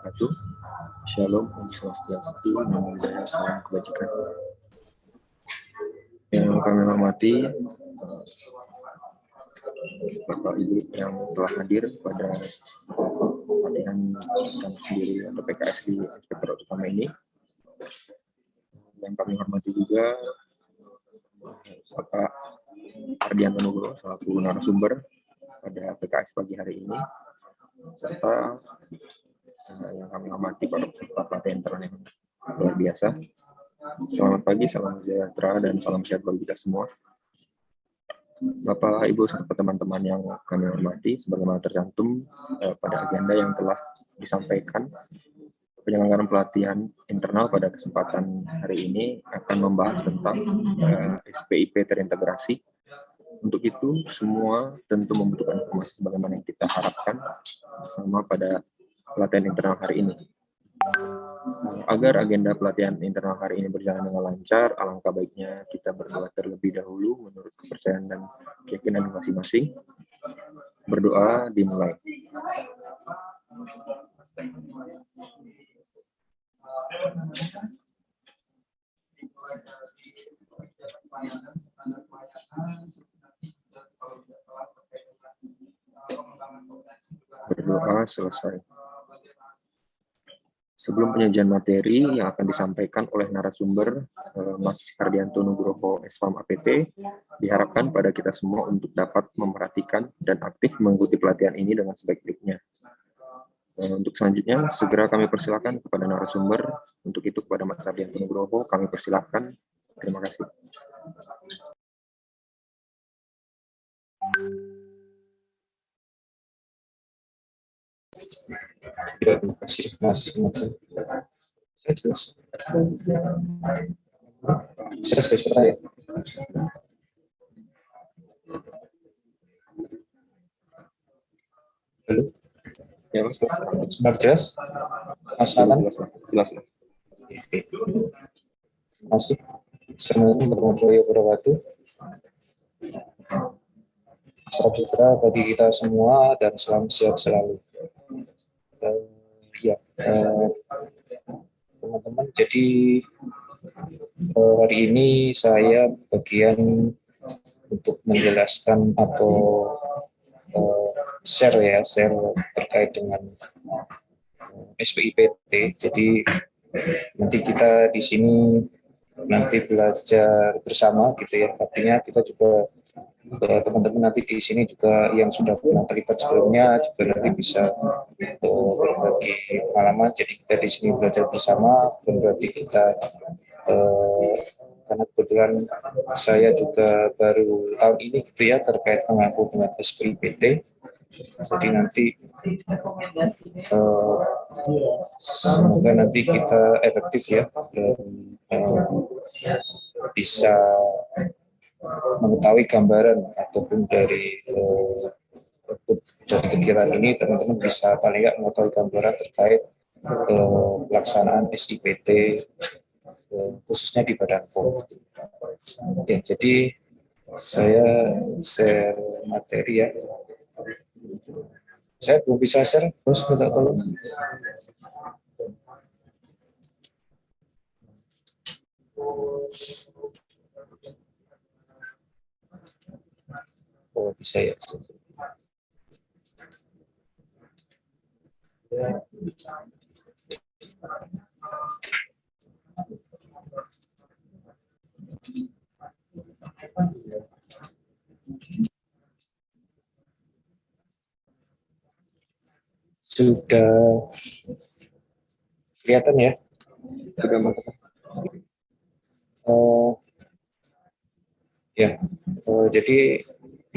wabarakatuh. Shalom, Om Swastiastu, Namo Buddhaya, salam kebajikan. Yang kami hormati Bapak Ibu yang telah hadir pada latihan dan sendiri atau PKS di Inspektorat Utama ini. Yang kami hormati juga Bapak Ardianto Nugroho selaku narasumber pada PKS pagi hari ini, serta yang kami hormati para peserta pelatihan internet yang luar biasa. Selamat pagi, salam sejahtera dan salam sehat bagi kita semua. Bapak, Ibu, serta teman-teman yang kami hormati, sebagaimana tercantum pada agenda yang telah disampaikan, penyelenggaraan pelatihan internal pada kesempatan hari ini akan membahas tentang SPIP terintegrasi. Untuk itu, semua tentu membutuhkan informasi sebagaimana yang kita harapkan sama pada pelatihan internal hari ini. Agar agenda pelatihan internal hari ini berjalan dengan lancar, alangkah baiknya kita berdoa terlebih dahulu menurut kepercayaan dan keyakinan masing-masing. Berdoa dimulai. Berdoa selesai. Sebelum penyajian materi yang akan disampaikan oleh narasumber Mas Ardianto Nugroho, SPAM APT, diharapkan pada kita semua untuk dapat memperhatikan dan aktif mengikuti pelatihan ini dengan sebaik-baiknya. Untuk selanjutnya, segera kami persilakan kepada narasumber. Untuk itu kepada Mas Ardianto Nugroho, kami persilakan. Terima kasih. Terima kasih, Mas. Saya jelas. Saya sudah ya. Halo. Ya, Mas. Sudah jelas? Mas Alan? Jelas. Terima kasih. Assalamualaikum warahmatullahi wabarakatuh. Salam sejahtera bagi kita semua dan salam sehat selalu. Teman-teman, jadi hari ini saya bagian untuk menjelaskan atau share terkait dengan SPIPT. Jadi nanti kita di sini belajar bersama gitu ya. Artinya kita juga teman-teman nanti di sini juga yang sudah pernah terlibat sebelumnya juga nanti bisa berbagi pengalaman. Jadi kita di sini belajar bersama, dan berarti kita karena kebetulan saya juga baru tahun ini gitu ya terkait mengaku dengan SPIPT. Jadi nanti semoga nanti kita efektif ya dan bisa mengetahui gambaran ataupun dari kegiatan ini teman-teman bisa paling nggak mengetahui gambaran terkait pelaksanaan SIPT khususnya di Badan POM. Oke, jadi saya share materi ya. Saya belum bisa share, terus minta tolong. Oh, bisa ya. Sudah kelihatan ya? Sudah, Mas. Jadi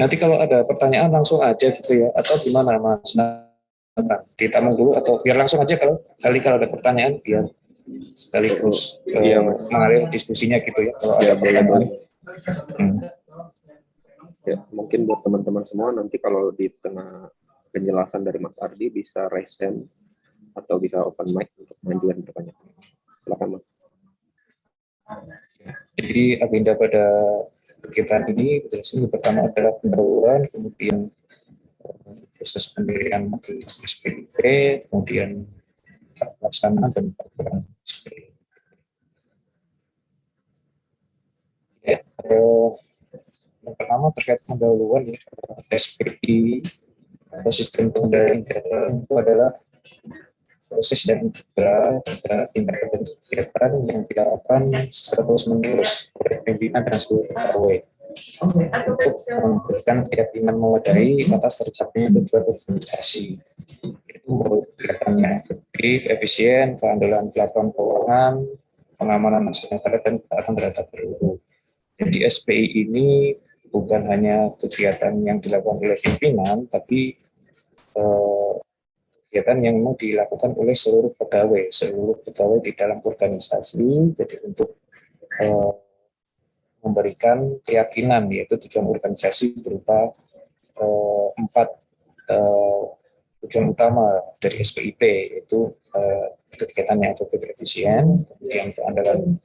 nanti kalau ada pertanyaan langsung aja gitu ya, atau gimana Mas? Ditampung dulu atau biar langsung aja kalau ada pertanyaan biar sekaligus mengalir diskusinya gitu ya. Kalau ada pertanyaan. Ya, mungkin buat teman-teman semua nanti kalau di tengah penjelasan dari Mas Ardi bisa raise hand atau bisa open mic untuk mengajukan pertanyaan. Silakan, Mas. Jadi agenda pada kegiatan ini pertama adalah pendahuluan, kemudian proses pemberian SPIP, kemudian pelaksanaan dan peraturan SPIP. Ya, yang pertama terkait pendahuluan ya, SPI atau sistem pengendalian intern itu adalah proses dan juga tindakan dan kegiatan yang dilakukan secara terus-menerus oleh pimpinan dan seluruh pegawai untuk memberikan keyakinan memadai atas tercapainya tujuan organisasi. Itu menurut kegiatannya efektif, efisien, keandalan platform keuangan, pengamanan aset negara dan ketaatan terhadap perilaku. Jadi SPI ini bukan hanya kegiatan yang dilakukan oleh pimpinan, tapi kegiatan yang memang dilakukan oleh seluruh pegawai di dalam organisasi. Jadi untuk memberikan keyakinan, yaitu tujuan organisasi berupa 4 tujuan utama dari SPIP, yaitu kegiatan yang efektif efisien, kemudian keandalan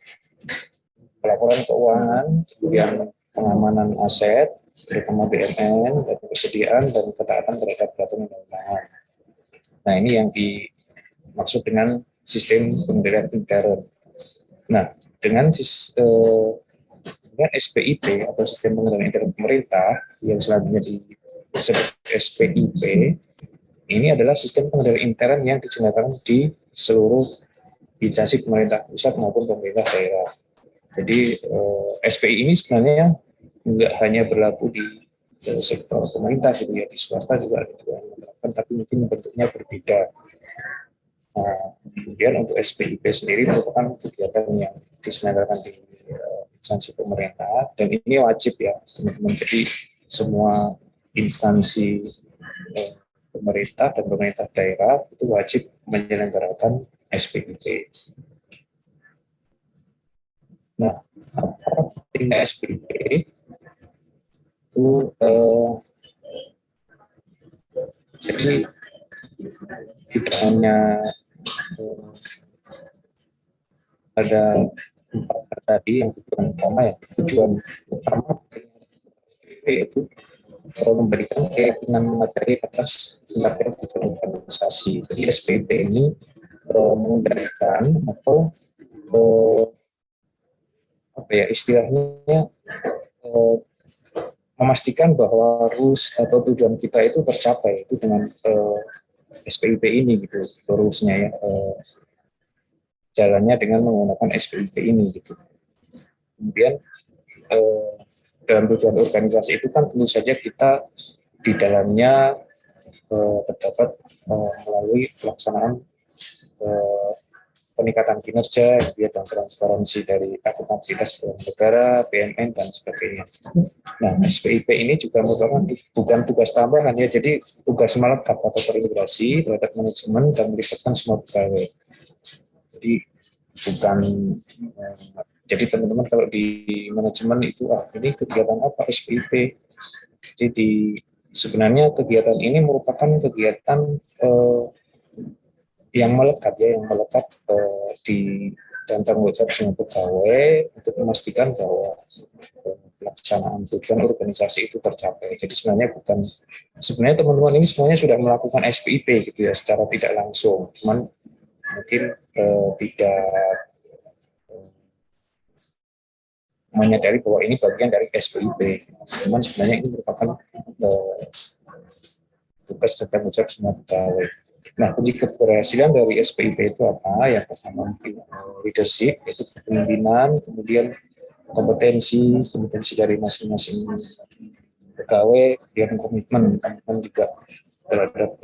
pelaporan keuangan, kemudian pengamanan aset, terutama BMN, dan kesediaan dan ketaatan terhadap peraturan undang-undangan. Nah, ini yang dimaksud dengan sistem pengendalian intern. Nah, dengan SPIP atau sistem pengendalian intern pemerintah yang selanjutnya disebut SPIP, ini adalah sistem pengendalian intern yang diselenggarakan di seluruh instansi pemerintah pusat maupun pemerintah daerah. Jadi SPI ini sebenarnya nggak hanya berlaku di sektor pemerintah gitu ya, di swasta juga ada yang menerapkan, tapi mungkin bentuknya berbeda. Nah, kemudian untuk SPIP sendiri merupakan kegiatan yang diselenggarakan di instansi pemerintah, dan ini wajib ya teman-teman. Jadi semua instansi pemerintah dan pemerintah daerah itu wajib menyelenggarakan SPIP. Nah, pentingnya SPIP itu jadi tidak hanya ada 4 tadi yang tujuan utama ya, tujuan utama SPIP itu memberikan keyakinan materi atas tindakan organisasi. Jadi SPIP ini mengendalikan atau istilahnya memastikan bahwa rules atau tujuan kita itu tercapai itu dengan SPIP ini gitu, rulesnya ya, jalannya dengan menggunakan SPIP ini gitu. Kemudian dalam tujuan organisasi itu kan tentu saja kita di dalamnya terdapat melalui pelaksanaan peningkatan kinerja, dan transparansi dari akuntabilitas negara, BNN, dan sebagainya. Nah, SPIP ini juga merupakan bukan tugas tambahan ya, jadi tugas melekat atau terintegrasi terhadap manajemen dan melibatkan semua pegawai. Jadi bukan jadi teman-teman kalau di manajemen itu ini kegiatan apa SPIP. Jadi sebenarnya kegiatan ini merupakan kegiatan yang melekat di dalam tanggung jawab semua pegawai untuk memastikan bahwa pelaksanaan tujuan organisasi itu tercapai. Jadi sebenarnya teman-teman ini semuanya sudah melakukan SPIP gitu ya secara tidak langsung, cuman mungkin tidak menyadari bahwa ini bagian dari SPIP. Cuman sebenarnya ini merupakan tugas dan tanggung jawab semua pegawai. Nah, kunci keberhasilan dari SPIP itu apa? Yang pertama mungkin leadership, yaitu kepemimpinan, kemudian kompetensi dari masing-masing pegawai, kemudian komitmen juga terhadap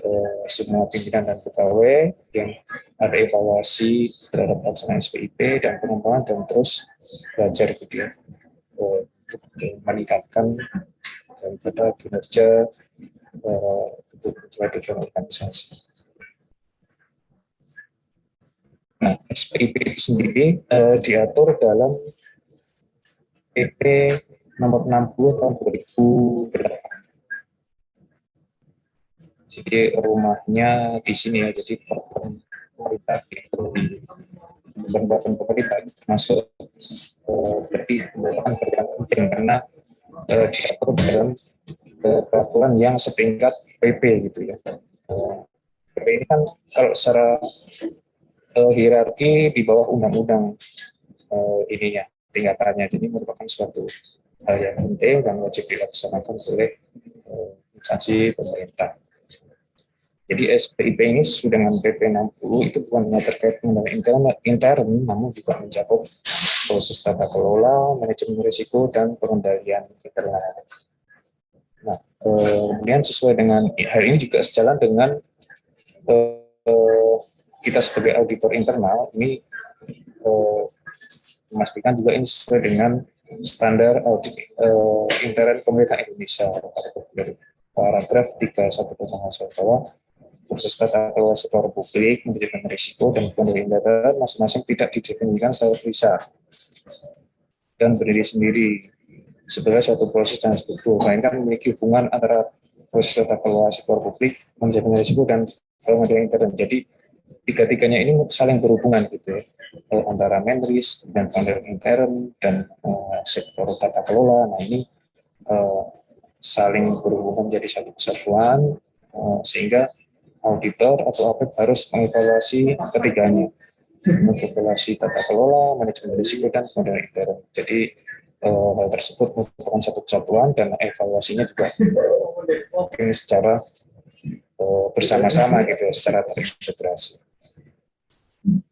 semua pimpinan dan pegawai, yang ada evaluasi terhadap pelaksanaan SPIP dan pengembangan dan terus belajar gitu ya, untuk meningkatkan daripada kinerja untuk tujuan organisasi. Nah, SPIP itu sendiri diatur dalam PP nomor 60 tahun 2008. Jadi rumahnya di sini ya, jadi pemerintah itu di pembuatan pemerintah masuk berarti merupakan perkara penting karena diatur dalam peraturan yang setingkat PP gitu ya. PP ini kan kalau secara hierarki di bawah undang-undang ininya tingkatannya. Jadi merupakan suatu hal yang penting dan wajib dilaksanakan oleh instansi pemerintah. Jadi SPIP ini sesuai dengan PP 60 itu bukan hanya terkait dengan intern, namun juga mencakup proses tata kelola, manajemen risiko, dan pengendalian internal. Nah, kemudian sesuai dengan hal ini juga sejalan dengan kita sebagai auditor internal ini memastikan juga ini sesuai dengan standar audit intern pemerintah Indonesia. Paragraf 3.1.1 bahwa proses tata kelola sektor publik, manajemen risiko, dan pengendalian data masing-masing tidak didefinisikan secara terpisah dan berdiri sendiri sebagai suatu proses dan struktur, melainkan memiliki hubungan antara proses tata kelola sektor publik, manajemen risiko, dan pengendalian intern. Jadi tiga-tiganya ini saling berhubungan gitu ya, antara menris dan pengendalian intern dan sektor tata kelola. Nah ini saling berhubungan menjadi satu kesatuan, sehingga auditor atau audit harus mengevaluasi ketiganya, mengevaluasi tata kelola, manajemen risiko, dan pengendalian intern. Jadi hal tersebut merupakan satu kesatuan dan evaluasinya juga ini secara bersama-sama gitu ya, secara terintegrasi.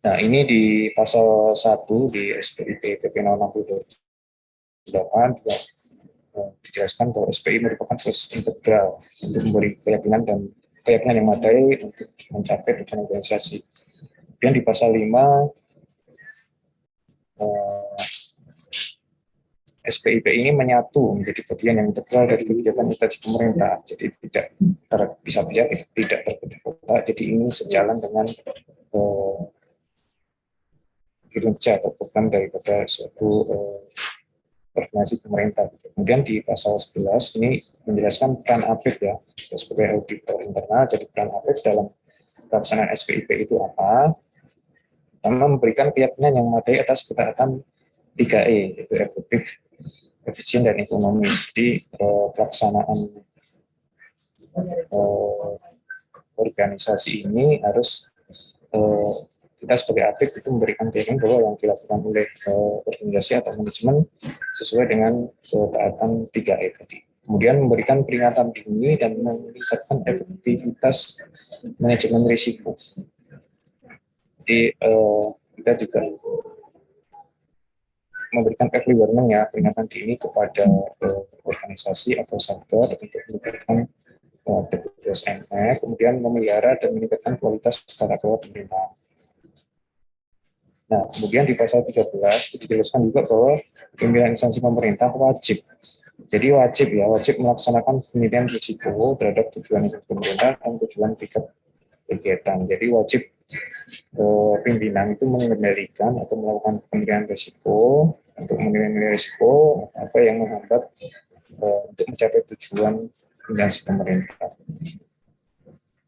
Nah ini di pasal 1 di SPIP PP 060/2008 juga dijelaskan bahwa SPI merupakan proses integral untuk memberi keyakinan yang memadai untuk mencapai tujuan organisasi. Kemudian di pasal 5 SPIP ini menyatu menjadi bagian yang integral dari kegiatan instansi pemerintah. Jadi tidak terpisah-pisah, tidak terkotak-kotak. Jadi ini sejalan dengan kinerja atau program daripada suatu organisasi pemerintah. Kemudian di pasal 11 ini menjelaskan peran APIF ya sebagai auditor internal. Jadi peran APIF dalam pelaksanaan SPIP itu apa? Pertama, memberikan keyakinan yang memadai atas ketaatan 3E, yaitu efektif, efisien, dan ekonomis. Di pelaksanaan organisasi ini harus kita sebagai aktif itu memberikan keyakinan bahwa yang dilakukan oleh organisasi atau manajemen sesuai dengan ketaatan 3E tadi. Kemudian memberikan peringatan dini dan meningkatkan efektivitas manajemen risiko. Jadi kita juga memberikan early warning ya, peringatan dini kepada organisasi atau sektor untuk meningkatkan aktivitas MF, kemudian memelihara dan meningkatkan kualitas tata kelola pemerintahan. Nah, kemudian di pasal 13 dijelaskan juga bahwa pimpinan instansi pemerintah wajib. Jadi wajib melaksanakan penilaian risiko terhadap tujuan pemerintah dan tujuan kegiatan. Jadi wajib pimpinan itu mengendalikan atau melakukan penilaian risiko untuk menilai risiko apa yang menghambat untuk mencapai tujuan instansi pemerintah.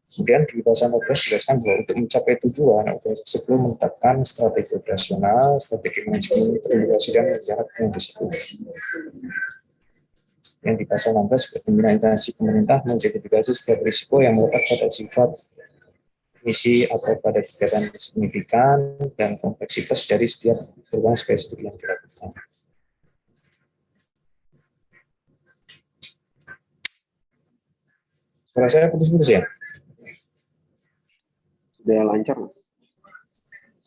Kemudian di pasal 14 dijelaskan bahwa untuk mencapai tujuan organisasi perlu menetapkan strategi operasional, strategi manajemen, integrasi, dan menjalankan risiko. Yang di pasal 16 pimpinan instansi pemerintah mengidentifikasi setiap risiko yang melekat pada sifat, misi, atau pada kegiatan signifikan dan kompleksitas dari setiap program spesifik yang dilakukan. Suara saya putus-putus ya? Sudah lancar, Mas?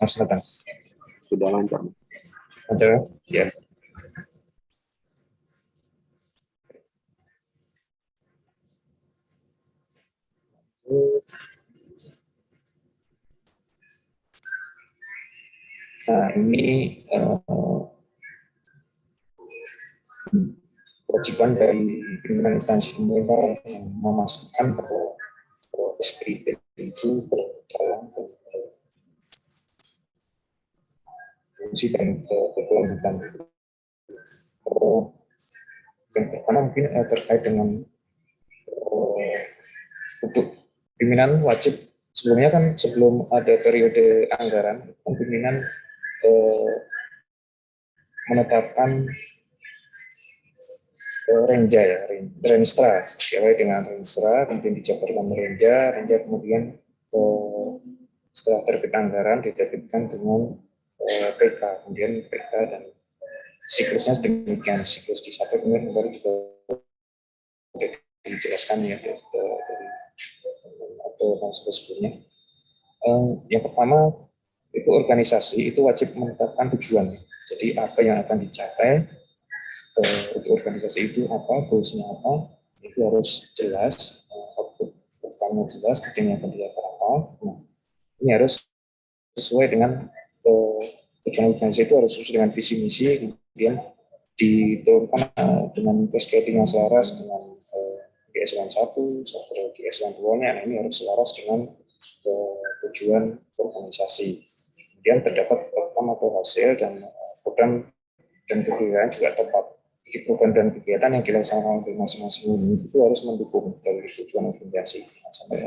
Mas Nathan. Sudah lancar, Mas. Lancar ya? Nah, ini kewajiban dari pimpinan instansi pemerintah memastikan bahwa SPIP itu berjalan fungsi dan keberlanjutan. Yang pertama mungkin terkait dengan untuk pimpinan wajib sebelumnya kan sebelum ada periode anggaran pimpinan menetapkan renja ya, renstra, sesuai dengan renstra, kemudian dijabarkan renja kemudian setelah terbit anggaran diterbitkan dengan PK, kemudian PK dan siklusnya demikian, siklus dicapai kemudian baru juga dijelaskan ya dari atau sebelumnya. Yang pertama itu organisasi itu wajib menetapkan tujuan. Jadi apa yang akan dicapai, organisasi itu apa, goalsnya apa, itu harus jelas, output-nya jelas, tujuannya akan dicapai apa. Nah, ini harus sesuai dengan tujuan organisasi itu harus sesuai dengan visi misi, kemudian diturunkan dengan cascading yang selaras dengan di eselon 1, di eselon 2-nya. Nah, ini harus selaras dengan tujuan organisasi. Kemudian terdapat program atau hasil dan program dan kegiatan juga tepat. Jadi program dan kegiatan yang dilaksanakan oleh masing-masing ini itu harus mendukung dari tujuan organisasi. Sampai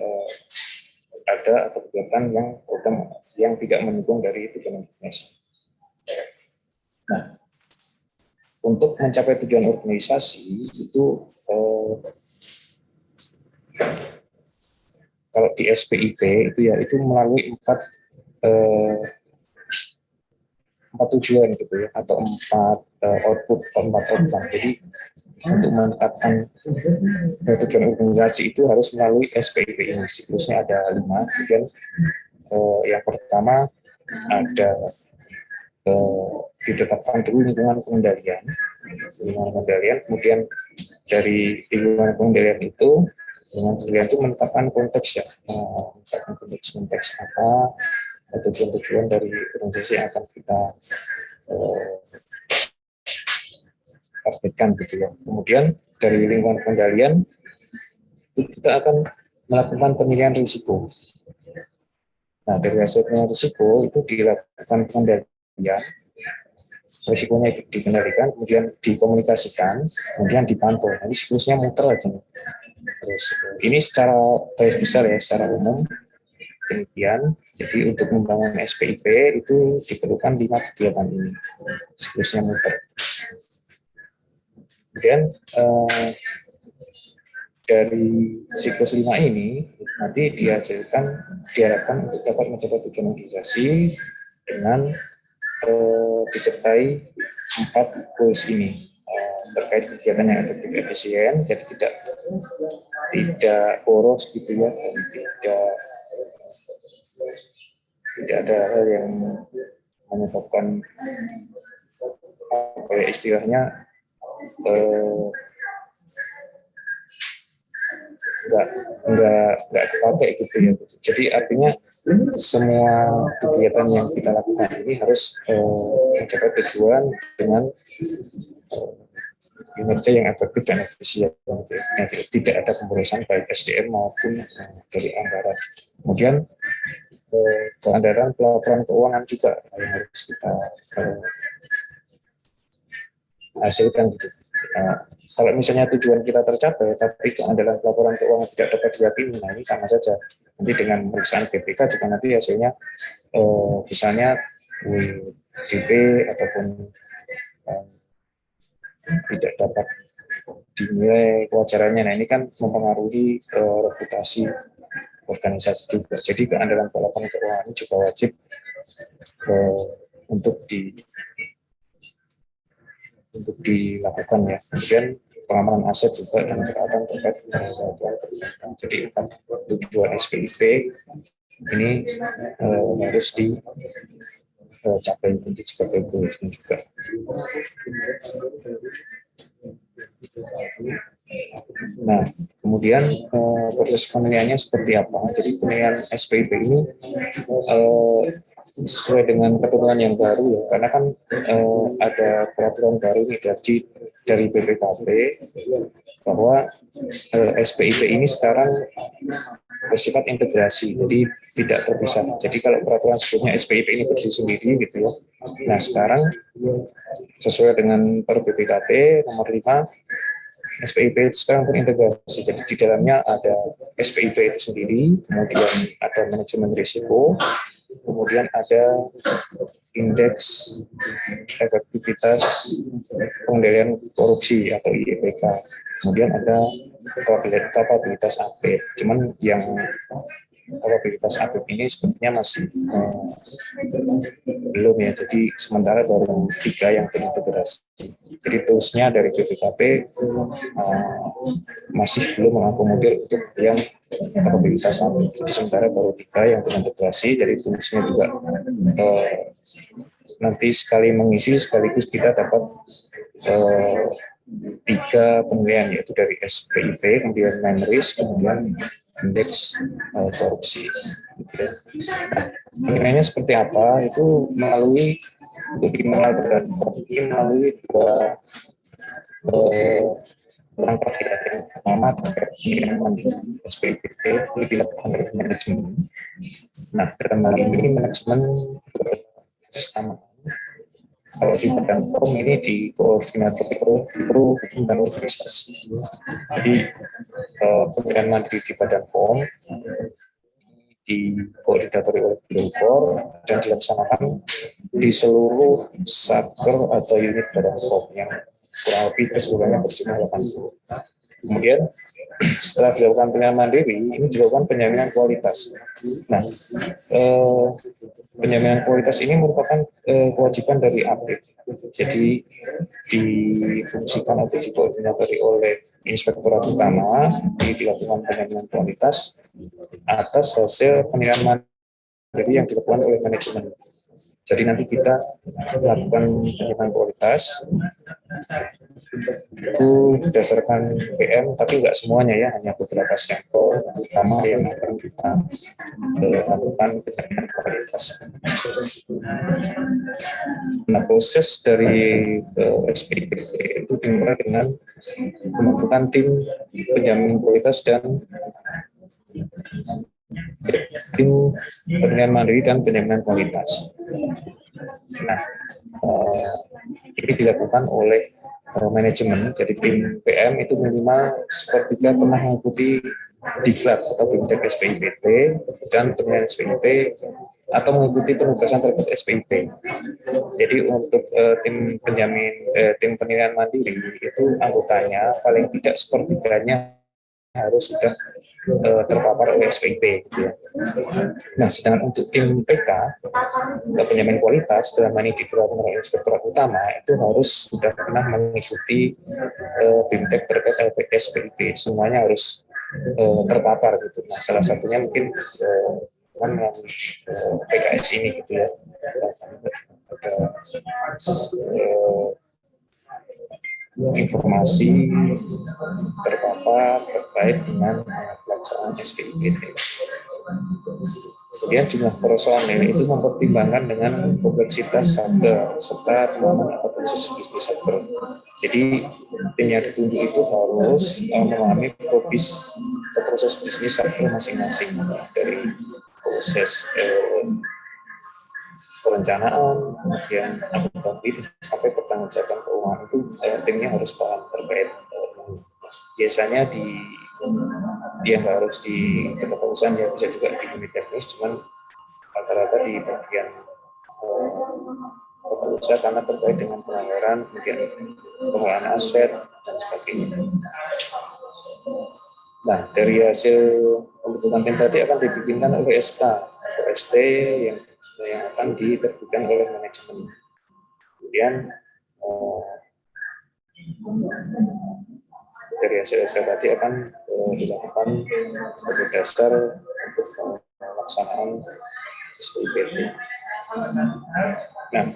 ada atau kegiatan yang program yang tidak mendukung dari tujuan organisasi. Nah, untuk mencapai tujuan organisasi itu kalau di SPIP itu ya itu melalui empat tujuan gitu ya, atau empat output, empat program. Jadi untuk menetapkan tujuan organisasi itu harus melalui SPIP ini. Siklusnya ada 5. Kemudian yang pertama ada ditetapkan dulu lingkungan pengendalian. Kemudian dari lingkungan pengendalian itu menetapkan konteks ya, konteks apa, tujuan-tujuan dari organisasi yang akan kita targetkan gitu ya. Kemudian dari lingkungan pengendalian itu kita akan melakukan pemilihan risiko. Nah, dari hasil pemilihan risiko itu dilakukan pengendalian, risikonya itu dikendalikan, kemudian dikomunikasikan, kemudian dipantau. Nanti siklusnya muter aja. Terus ini secara garis besar ya, secara umum demikian. Jadi untuk membangun SPIP itu diperlukan 5 kegiatan ini, siklusnya muter. Kemudian dari siklus 5 ini nanti diharapkan untuk dapat mencapai tujuan organisasi dengan disertai 4 goals ini terkait kegiatan yang efektif efisien, jadi tidak boros gitu ya, dan tidak ada hal yang menyebabkan apa ya istilahnya nggak kepakai gitu ya. Jadi artinya semua kegiatan yang kita lakukan ini harus mencapai tujuan dengan kinerja yang efektif dan efisien. Tidak ada pemborosan baik SDM maupun dari anggaran. Kemudian keanggaran pelaporan keuangan juga yang harus kita hasilkan gitu. Kalau misalnya tujuan kita tercapai, tapi keandalan pelaporan keuangan tidak dapat diyakini, nah ini sama saja. Nanti dengan pemeriksaan BPK juga nanti hasilnya misalnya WDP ataupun tidak dapat dinilai kewajarannya. Nah ini kan mempengaruhi reputasi organisasi juga. Jadi keandalan pelaporan keuangan juga wajib untuk dilakukan ya. Kemudian pengamanan aset juga dan kesehatan terkait dengan jadi tujuan SPIP ini harus dicapai untuk sebagai goal juga. Nah, kemudian proses penilaiannya seperti apa? Jadi penilaian SPIP ini sesuai dengan ketentuan yang baru ya, karena kan ada peraturan baru nih dari BPKP bahwa SPIP ini sekarang bersifat integrasi, jadi tidak terpisah. Jadi kalau peraturan sebelumnya SPIP ini berdiri sendiri gitu ya. Nah sekarang sesuai dengan per BPKP nomor 5, SPIP itu sekarang terintegrasi. Jadi di dalamnya ada SPIP itu sendiri, kemudian ada manajemen risiko, kemudian ada indeks efektivitas pengendalian korupsi atau IEPK, kemudian ada kapabilitas AP. Cuman yang kapabilitas atlet ini sebenarnya masih belum ya. Jadi sementara baru 3 yang terintegrasi. Jadi toolsnya dari BPKP masih belum mengakomodir untuk yang kapabilitas atlet. Jadi sementara baru 3 yang terintegrasi. Jadi toolsnya juga nanti sekali mengisi sekaligus kita dapat 3 penilaian, yaitu dari SPIP, kemudian MemRisk, kemudian indeks korupsi. Nah, penilaiannya seperti apa? Itu melalui melalui 2 langkah ya. Yang pertama terkait penilaian SPIP itu dilakukan oleh manajemen. Nah, dalam hal ini manajemen sistem. Kalau di Badan POM ini dikoordinator Biro Hukum dan Organisasi. Jadi pemilihan mandiri di Badan POM dikoordinatori oleh Biro POM dan dilaksanakan di seluruh satker atau unit Badan POM yang kurang lebih keseluruhannya berjumlah 80. Kemudian setelah dilakukan penilaian mandiri, ini dilakukan penjaminan kualitas. Nah, penjaminan kualitas ini merupakan kewajiban dari atlet. Jadi difungsikan atau dikoordinatori oleh Inspektorat Utama, dilakukan penjaminan kualitas atas hasil penilaian mandiri yang dilakukan oleh manajemen. Jadi nanti kita melakukan penjaminan kualitas itu berdasarkan PM, tapi nggak semuanya ya, hanya beberapa sampel utama yang akan kita lakukan penjaminan kualitas. Nah, proses dari SPIP itu dimulai dengan pembentukan tim penjamin kualitas dan tim penilaian mandiri dan penjaminan kualitas. Nah, ini dilakukan oleh manajemen. Jadi tim PM itu minimal sepertiga pernah mengikuti diklat atau BIMTEK SPIPT dan penilaian SPIP atau mengikuti penugasan terkait SPIP. Jadi untuk tim penilaian mandiri itu anggotanya paling tidak sepertiganya harus sudah terpapar oleh SPIP. Gitu ya. Nah, sedangkan untuk tim PK atau penjamin kualitas dalam ini diperlakukan oleh Inspektorat Utama itu harus sudah pernah mengikuti BIMTEK terkait SPIP. Semuanya harus terpapar gitu. Nah, salah satunya mungkin PKS ini gitu ya. Informasi terpapar terkait dengan pelaksanaan SPIP. Kemudian jumlah personel itu mempertimbangkan dengan kompleksitas satker serta pemahaman atau proses bisnis satker. Jadi tim yang ditunjuk itu harus memahami proses bisnis satker masing-masing, dari proses perencanaan, kemudian akuntabilitas sampai pertanggungjawaban keuangan itu timnya harus paham terkait. Biasanya yang harus di kepengurusan ya bisa juga di unit teknis, cuman rata-rata di bagian kepengurusan karena terkait dengan penganggaran, kemudian pengelolaan aset dan sebagainya. Nah, dari hasil pembentukan tim tadi akan dibikinkan oleh SK atau ST yang akan diterbitkan oleh manajemen. Kemudian dari hasil tadi akan dilakukan sebagai dasar untuk pelaksanaan SPIP. Nah,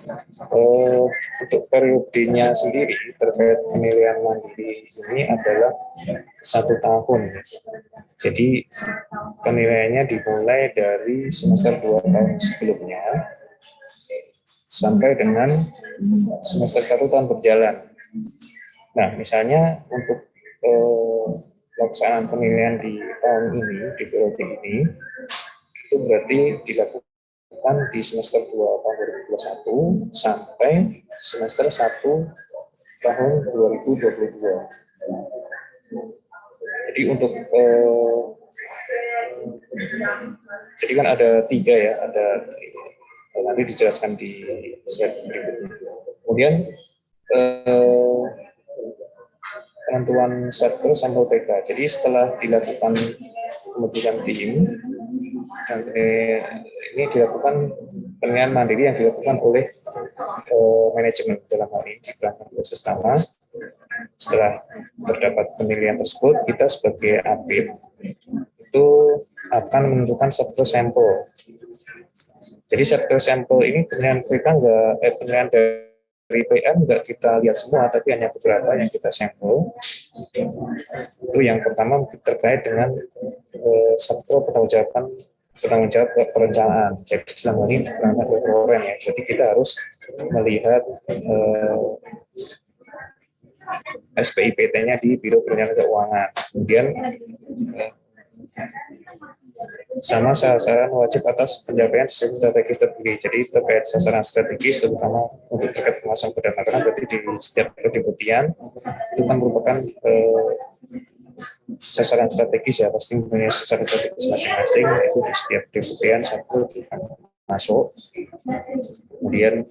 untuk periodenya sendiri terkait penilaian mandiri ini adalah 1 tahun. Jadi penilaiannya dimulai dari semester 2 tahun sebelumnya sampai dengan semester 1 tahun berjalan. Nah, misalnya untuk pelaksanaan penilaian di tahun ini, di periode ini, itu berarti dilakukan di semester 2 tahun 2021 sampai semester 1 tahun 2022. Jadi untuk jadi kan ada 3 ya, ada nanti dijelaskan di slide berikutnya. Kemudian penentuan satker sampel PK. Jadi setelah dilakukan pembentukan tim, Ini dilakukan penilaian mandiri yang dilakukan oleh manajemen dalam hal ini di pelaksanaan proses utama. Setelah terdapat penilaian tersebut, kita sebagai APIP itu akan menentukan sampel sampel. Jadi sampel sampel ini penilaian kita penilaian dari PM nggak kita lihat semua, tapi hanya beberapa yang kita sampel. Itu yang pertama terkait dengan sampel bertanggung jawab perencanaan. Jadi dalam hal ini diperangkat oleh program ya. Jadi kita harus melihat SPIPT-nya di Biro Perencanaan Keuangan. Kemudian sama sasaran wajib atas pencapaian strategis terpilih. Jadi terkait sasaran strategis, terutama untuk terkait pengawasan badan anggaran, berarti di setiap kedeputian itu kan merupakan sasaran strategis ya, pasti punya sasaran strategis masing-masing, itu di setiap kedeputian satu masuk. Kemudian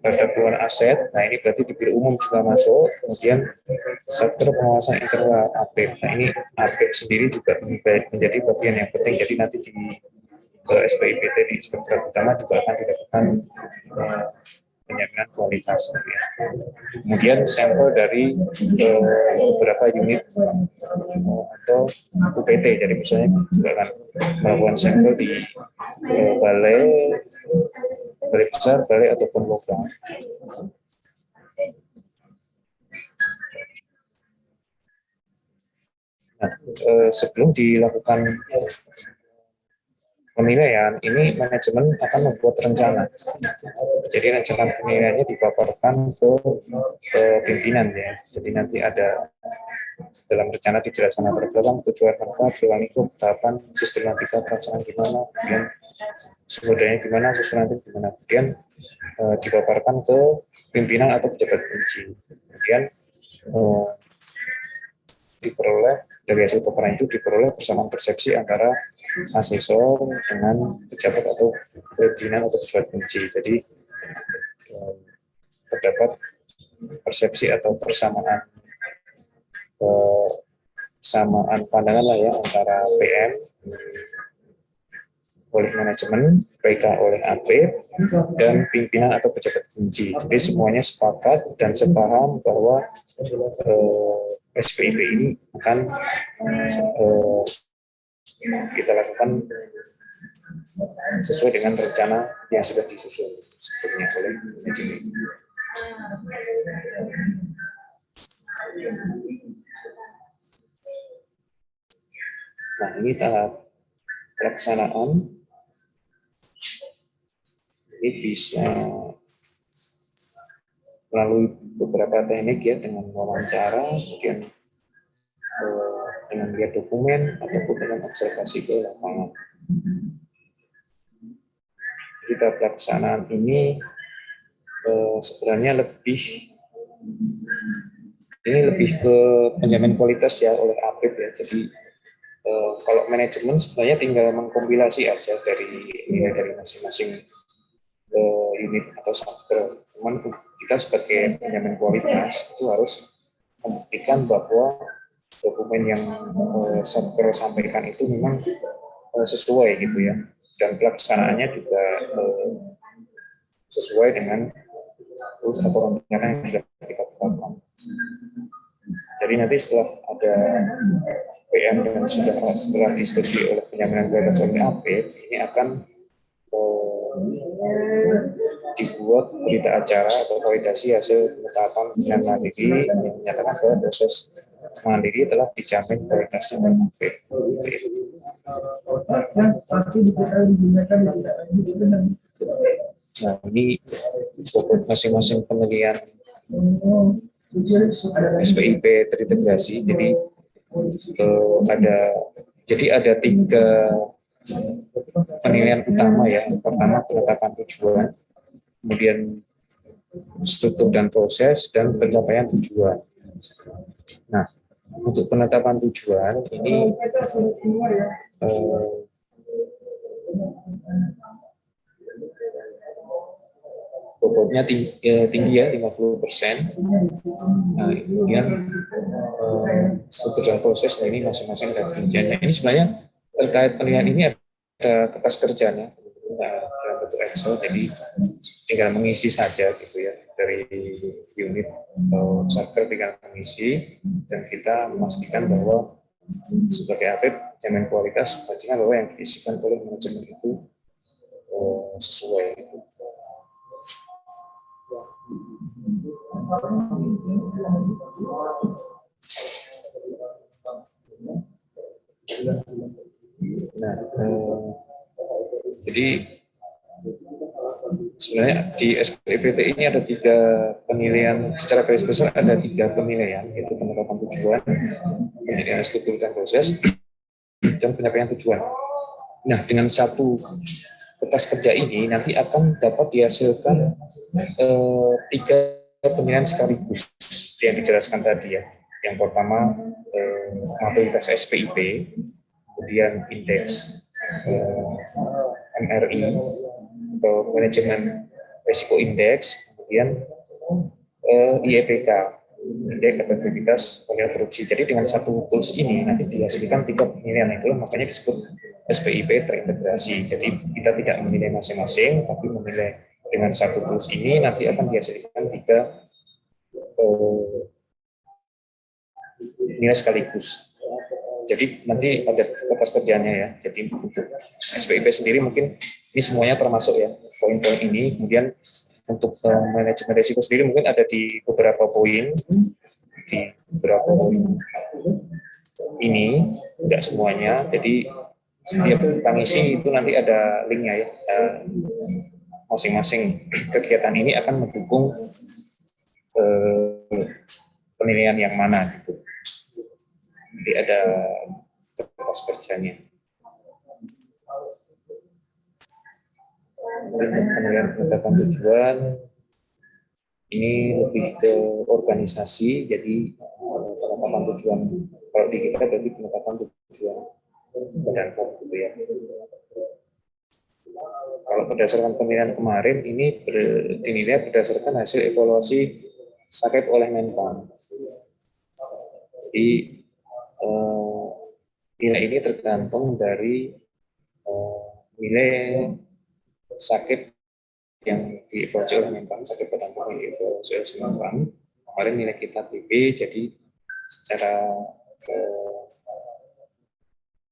perdagangan aset, nah ini berarti di Biro Umum juga masuk. Kemudian sektor pengawasan internal APIP, nah ini APIP sendiri juga menjadi bagian yang penting. Jadi nanti di SPIPT di Inspektorat Utama juga akan dilakukan penjaminan kualitas. Kemudian sampel dari beberapa unit atau UPT, jadi misalnya juga akan melakukan sampel di balai besar, balai ataupun lokal. Nah, sebelum dilakukan penilaian, ini manajemen akan membuat rencana. Jadi rencana penilaiannya dipaparkan ke pimpinan ya. Jadi nanti ada dalam rencana dijelaskan latar belakang, tujuan apa, tujuan itu, tahapan, sistematika pelaksanaan gimana, kemudian sumber dayanya gimana, susunan itu gimana, kemudian dipaparkan ke pimpinan atau pejabat kunci. Kemudian diperoleh dari hasil paparan itu diperoleh persamaan persepsi antara asesor dengan pejabat atau pimpinan atau pejabat kunci. Jadi terdapat persepsi atau persamaan pandangan lah ya antara PM oleh manajemen, PK oleh APIP, dan pimpinan atau pejabat kunci. Jadi semuanya sepakat dan sepaham bahwa SPIP ini akan kita lakukan sesuai dengan rencana yang sudah disusun sebelumnya oleh manajemen. Nah, ini tahap pelaksanaan. Ini bisa melalui beberapa teknik ya, dengan wawancara, kemudian dengan lihat dokumen, ataupun dengan observasi ke lapangan. Kita pelaksanaan ini sebenarnya lebih ke penjamin kualitas ya oleh APIP ya. Jadi kalau manajemen sebenarnya tinggal mengkompilasi aja dari nilai dari masing-masing unit atau sektor. Cuman kita sebagai penjamin kualitas itu harus membuktikan bahwa dokumen yang sektor sampaikan itu memang sesuai gitu ya, dan pelaksanaannya juga sesuai dengan rules atau rencana yang sudah kita tetapkan. Jadi nanti setelah ada PM dan setelah disetujui oleh penjaminan kualitas oleh APIP, ini akan dibuat berita acara atau validasi hasil penetapan penilaian mandiri yang menyatakan bahwa proses mandiri telah dijamin kualitasnya oleh APIP. Nah, ini bobot masing-masing penilaian SPIP terintegrasi. Jadi ada 3 penilaian utama ya. Pertama penetapan tujuan, kemudian struktur dan proses, dan pencapaian tujuan. Nah, untuk penetapan tujuan ini bobotnya tinggi ya, 50%. Nah, kemudian struktur dan proses, nah ini masing-masing ada rinciannya. Ini sebenarnya terkait penilaian ini ada kertas kerjanya dalam bentuk Excel, jadi tinggal mengisi saja gitu ya, dari unit atau satker tinggal mengisi, dan kita memastikan bahwa sebagai atlet jamin kualitas, pastikan bahwa yang diisikan oleh manajemen itu sesuai. Nah, jadi sebenarnya di SBPT ini ada 3 penilaian, secara garis besar ada 3 penilaian, yaitu penetapan tujuan, penilaian struktur dan proses, dan penyampaian tujuan. Nah, dengan satu kertas kerja ini nanti akan dapat dihasilkan 3 penilaian sekaligus yang dijelaskan tadi ya. Yang pertama maturitas SPIP, kemudian indeks MRI atau manajemen risiko indeks, kemudian IEPK, indeks efektivitas penilaian korupsi. Jadi dengan satu tools ini nanti dihasilkan 3 penilaian, itu makanya disebut SPIP terintegrasi. Jadi kita tidak menilai masing-masing, tapi menilai dengan satu tools ini nanti akan dihasilkan 3 nilai sekaligus. Jadi nanti ada kertas kerjanya ya. Jadi untuk SPIP sendiri mungkin ini semuanya termasuk ya poin-poin ini. Kemudian untuk manajemen risiko sendiri mungkin ada di beberapa poin, ini tidak semuanya. Jadi setiap kita ngisi itu nanti ada linknya ya. Masing-masing kegiatan ini akan mendukung penilaian yang mana gitu. Jadi ada kertas kerjanya. Penilaian penetapan tujuan ini lebih ke organisasi. Jadi penetapan tujuan kalau di kita berarti penetapan tujuan Badan POM gitu ya. Kalau berdasarkan penilaian kemarin ini dinilai berdasarkan hasil evaluasi SAKEP oleh Menpam. Jadi nilai ini tergantung dari nilai SAKEP yang dievaluasi oleh Menpam, SAKEP Badan POM yang dievaluasi oleh Menpam. Kemarin nilai kita BB, jadi secara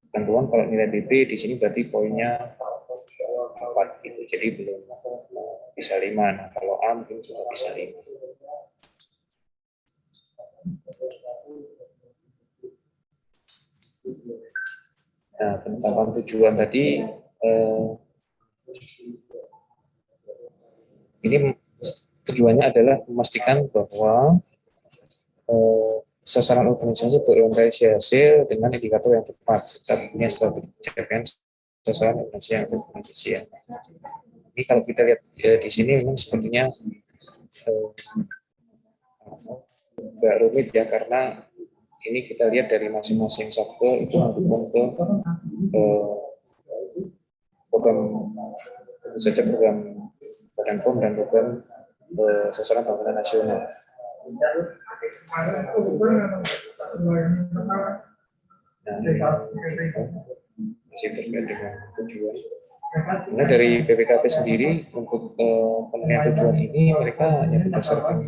ketentuan kalau nilai BB di sini berarti poinnya 4 gitu, jadi belum bisa 5. Nah, kalau A mungkin sudah bisa 5. Nah, penetapan tujuan tadi ini tujuannya adalah memastikan bahwa sasaran organisasi berorientasi hasil dengan indikator yang tepat serta punya strategi pencapaian sasaran organisasi yang berefisiensi. Ini kalau kita lihat di sini memang sepertinya agak rumit ya, karena ini kita lihat dari masing-masing sektor itu mendukung ke program, tentu saja program Badan POM dan program sasaran pembangunan nasional. Masih terkait dengan tujuan. Nah, dari BPKP sendiri untuk penilaian tujuan ini mereka hanya berdasarkan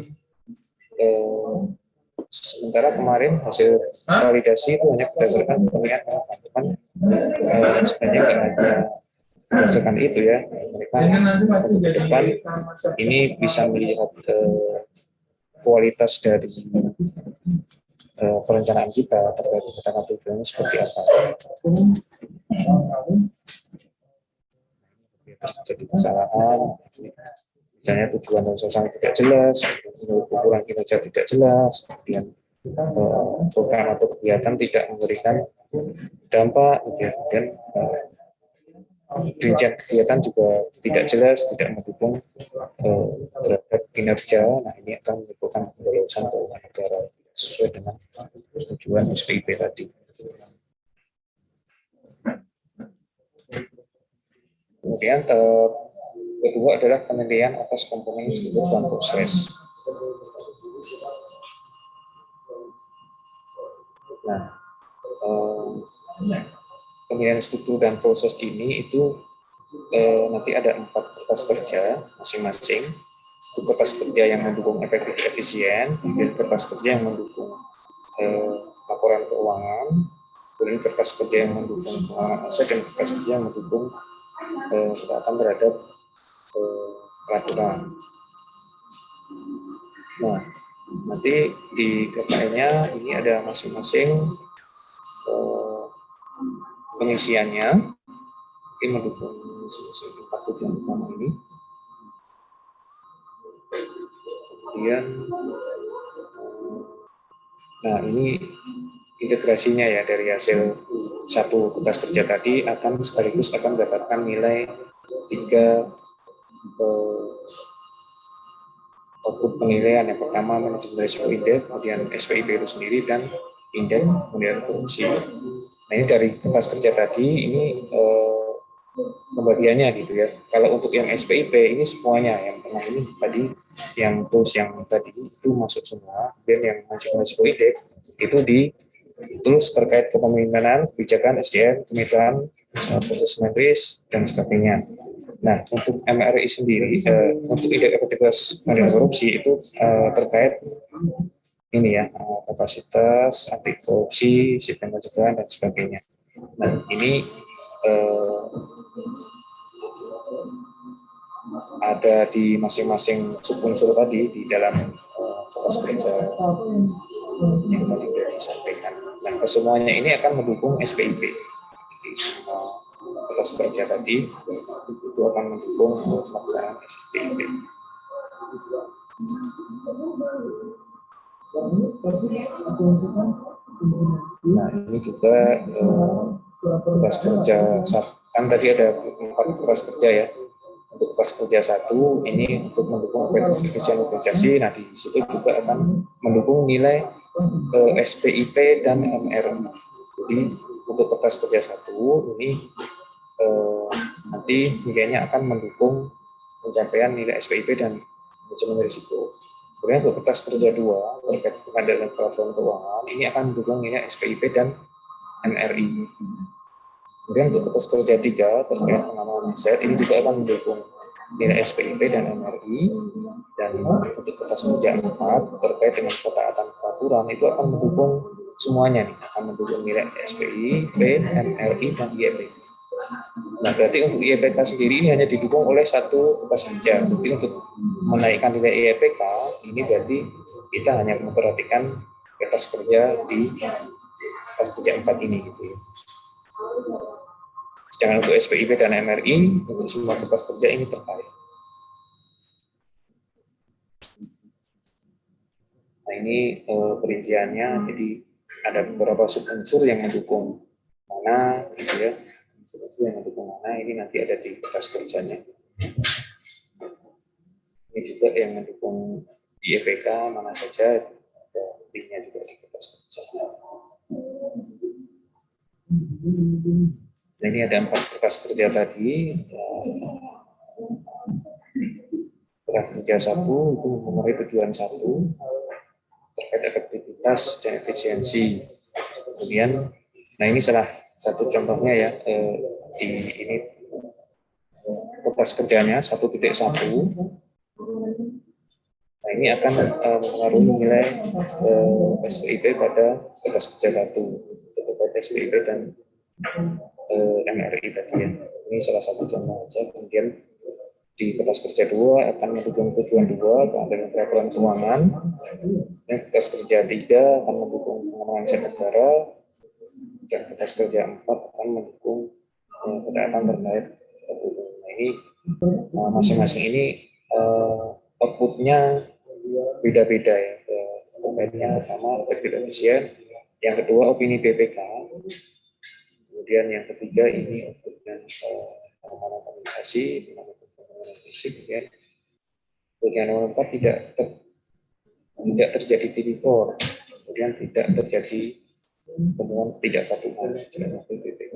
sementara kemarin hasil validasi itu hanya berdasarkan penilaian teman-teman, sebenarnya nggak hanya berdasarkan itu ya, mereka untuk ke depan ini bisa melihat kualitas dari perencanaan kita terkait dengan tujuannya seperti apa. Terjadi kesalahan, misalnya tujuan dan sasaran tidak jelas, ukuran kinerja tidak jelas, kemudian program atau kegiatan tidak memberikan dampak, kemudian rincian kegiatan juga tidak jelas, tidak mendukung terhadap kinerja. Nah, ini akan menimbulkan pemborosan keuangan negara sesuai dengan tujuan SPIP tadi. Kemudian kedua adalah penilaian atas komponen struktur dan proses. Nah, penilaian struktur dan proses ini itu nanti ada 4 kertas kerja masing-masing. Itu kertas kerja yang mendukung efektif efisien, kemudian kertas kerja yang mendukung laporan keuangan, kemudian kertas kerja yang mendukung pengelolaan aset, dan kertas kerja yang mendukung ketaatan terhadap peraturan. Nah, nanti di KKN-nya ini ada masing-masing pengisiannya, ini mendukung masing-masing 4 tujuan utama ini. Kemudian, nah ini integrasinya ya, dari hasil satu kertas kerja tadi akan sekaligus akan mendapatkan nilai 3 output penilaian. Yang pertama manajemen risiko indeks, kemudian SPIP itu sendiri, dan indeks kemudian korupsi. Nah, ini dari kertas kerja tadi ini pembagiannya gitu ya. Kalau untuk yang SPIP ini semuanya, yang tengah ini tadi yang tools yang tadi itu masuk semua, dan yang manajemen risiko indeks itu di tools terkait kepemimpinan, kebijakan, SDM, kemitraan, proses risk, dan sebagainya. Nah, untuk MRI sendiri, untuk indeks efektivitas pengendalian korupsi itu terkait ini ya, kapasitas, anti korupsi, sistem pencegahan, dan sebagainya. Nah, ini ada di masing-masing subunsur tadi di dalam kertas kerja yang tadi sudah disampaikan. Nah, kesemuanya ini akan mendukung SPIP. Jadi, kertas kerja tadi itu akan mendukung pelaksanaan SPIP. Nah, ini juga kertas kerja, kan tadi ada 4 kertas kerja ya. Untuk kertas kerja 1 ini untuk mendukung efisien organisasi. Nah, di situ juga akan mendukung nilai SPIP dan MRI. Jadi untuk kertas kerja 1 ini nanti nilainya akan mendukung pencapaian nilai SPIP dan manajemen risiko. Kemudian untuk kertas kerja 2 terkait pengadaan peraturan keuangan ini akan mendukung nilai SPIP dan MRI. Kemudian untuk kertas kerja 3 terkait pengamanan aset ini juga akan mendukung nilai SPIP dan MRI. Dan untuk kertas kerja 4 terkait dengan ketaatan peraturan itu akan mendukung semuanya nih, akan mendukung nilai SPIP, MRI, dan IEPK. Nah, berarti untuk IEPK sendiri ini hanya didukung oleh 1 kertas kerja. Jadi untuk menaikkan nilai IEPK ini berarti kita hanya memperhatikan kertas kerja di kertas kerja 4 ini gitu ya. Sedangkan untuk SPIP dan MRI untuk semua kertas kerja ini terkait. Nah, ini perinciannya, jadi ada beberapa subunsur yang mendukung mana gitu ya. Subunsur yang mendukung mana ini nanti ada di kertas kerjanya. Ini juga yang mendukung IEPK mana saja, ada linknya juga di kertas kerja. Nah, ini ada 4 kertas kerja tadi. Kertas kerja 1 itu memenuhi tujuan 1 terkait efektivitas dan efisiensi. Kemudian, nah ini salah satu contohnya ya, di ini kertas kerjanya 1.1. Nah, ini akan mempengaruhi nilai SPIP pada kertas kerja 1 terkait SPIP dan MRI tadi ya. Ini salah satu contoh saja. Kemudian di kertas kerja 2 akan mendukung tujuan 2 pengadaan peraturan keuangan. Kertas kerja 3 akan mendukung pengembangan aset negara, dan kertas kerja 4 akan mendukung ketaatan terkait peraturan. Nah, ini masing-masing ini outputnya beda-beda ya. Terkaitnya sama efektif efisien, yang kedua opini BPK, kemudian yang ketiga ini outputnya pengembangan organisasi, pengembangan fisik ya. Kemudian nomor 4 tidak terjadi tipikor, kemudian tidak terjadi temuan tidak patuhan dalam BPK.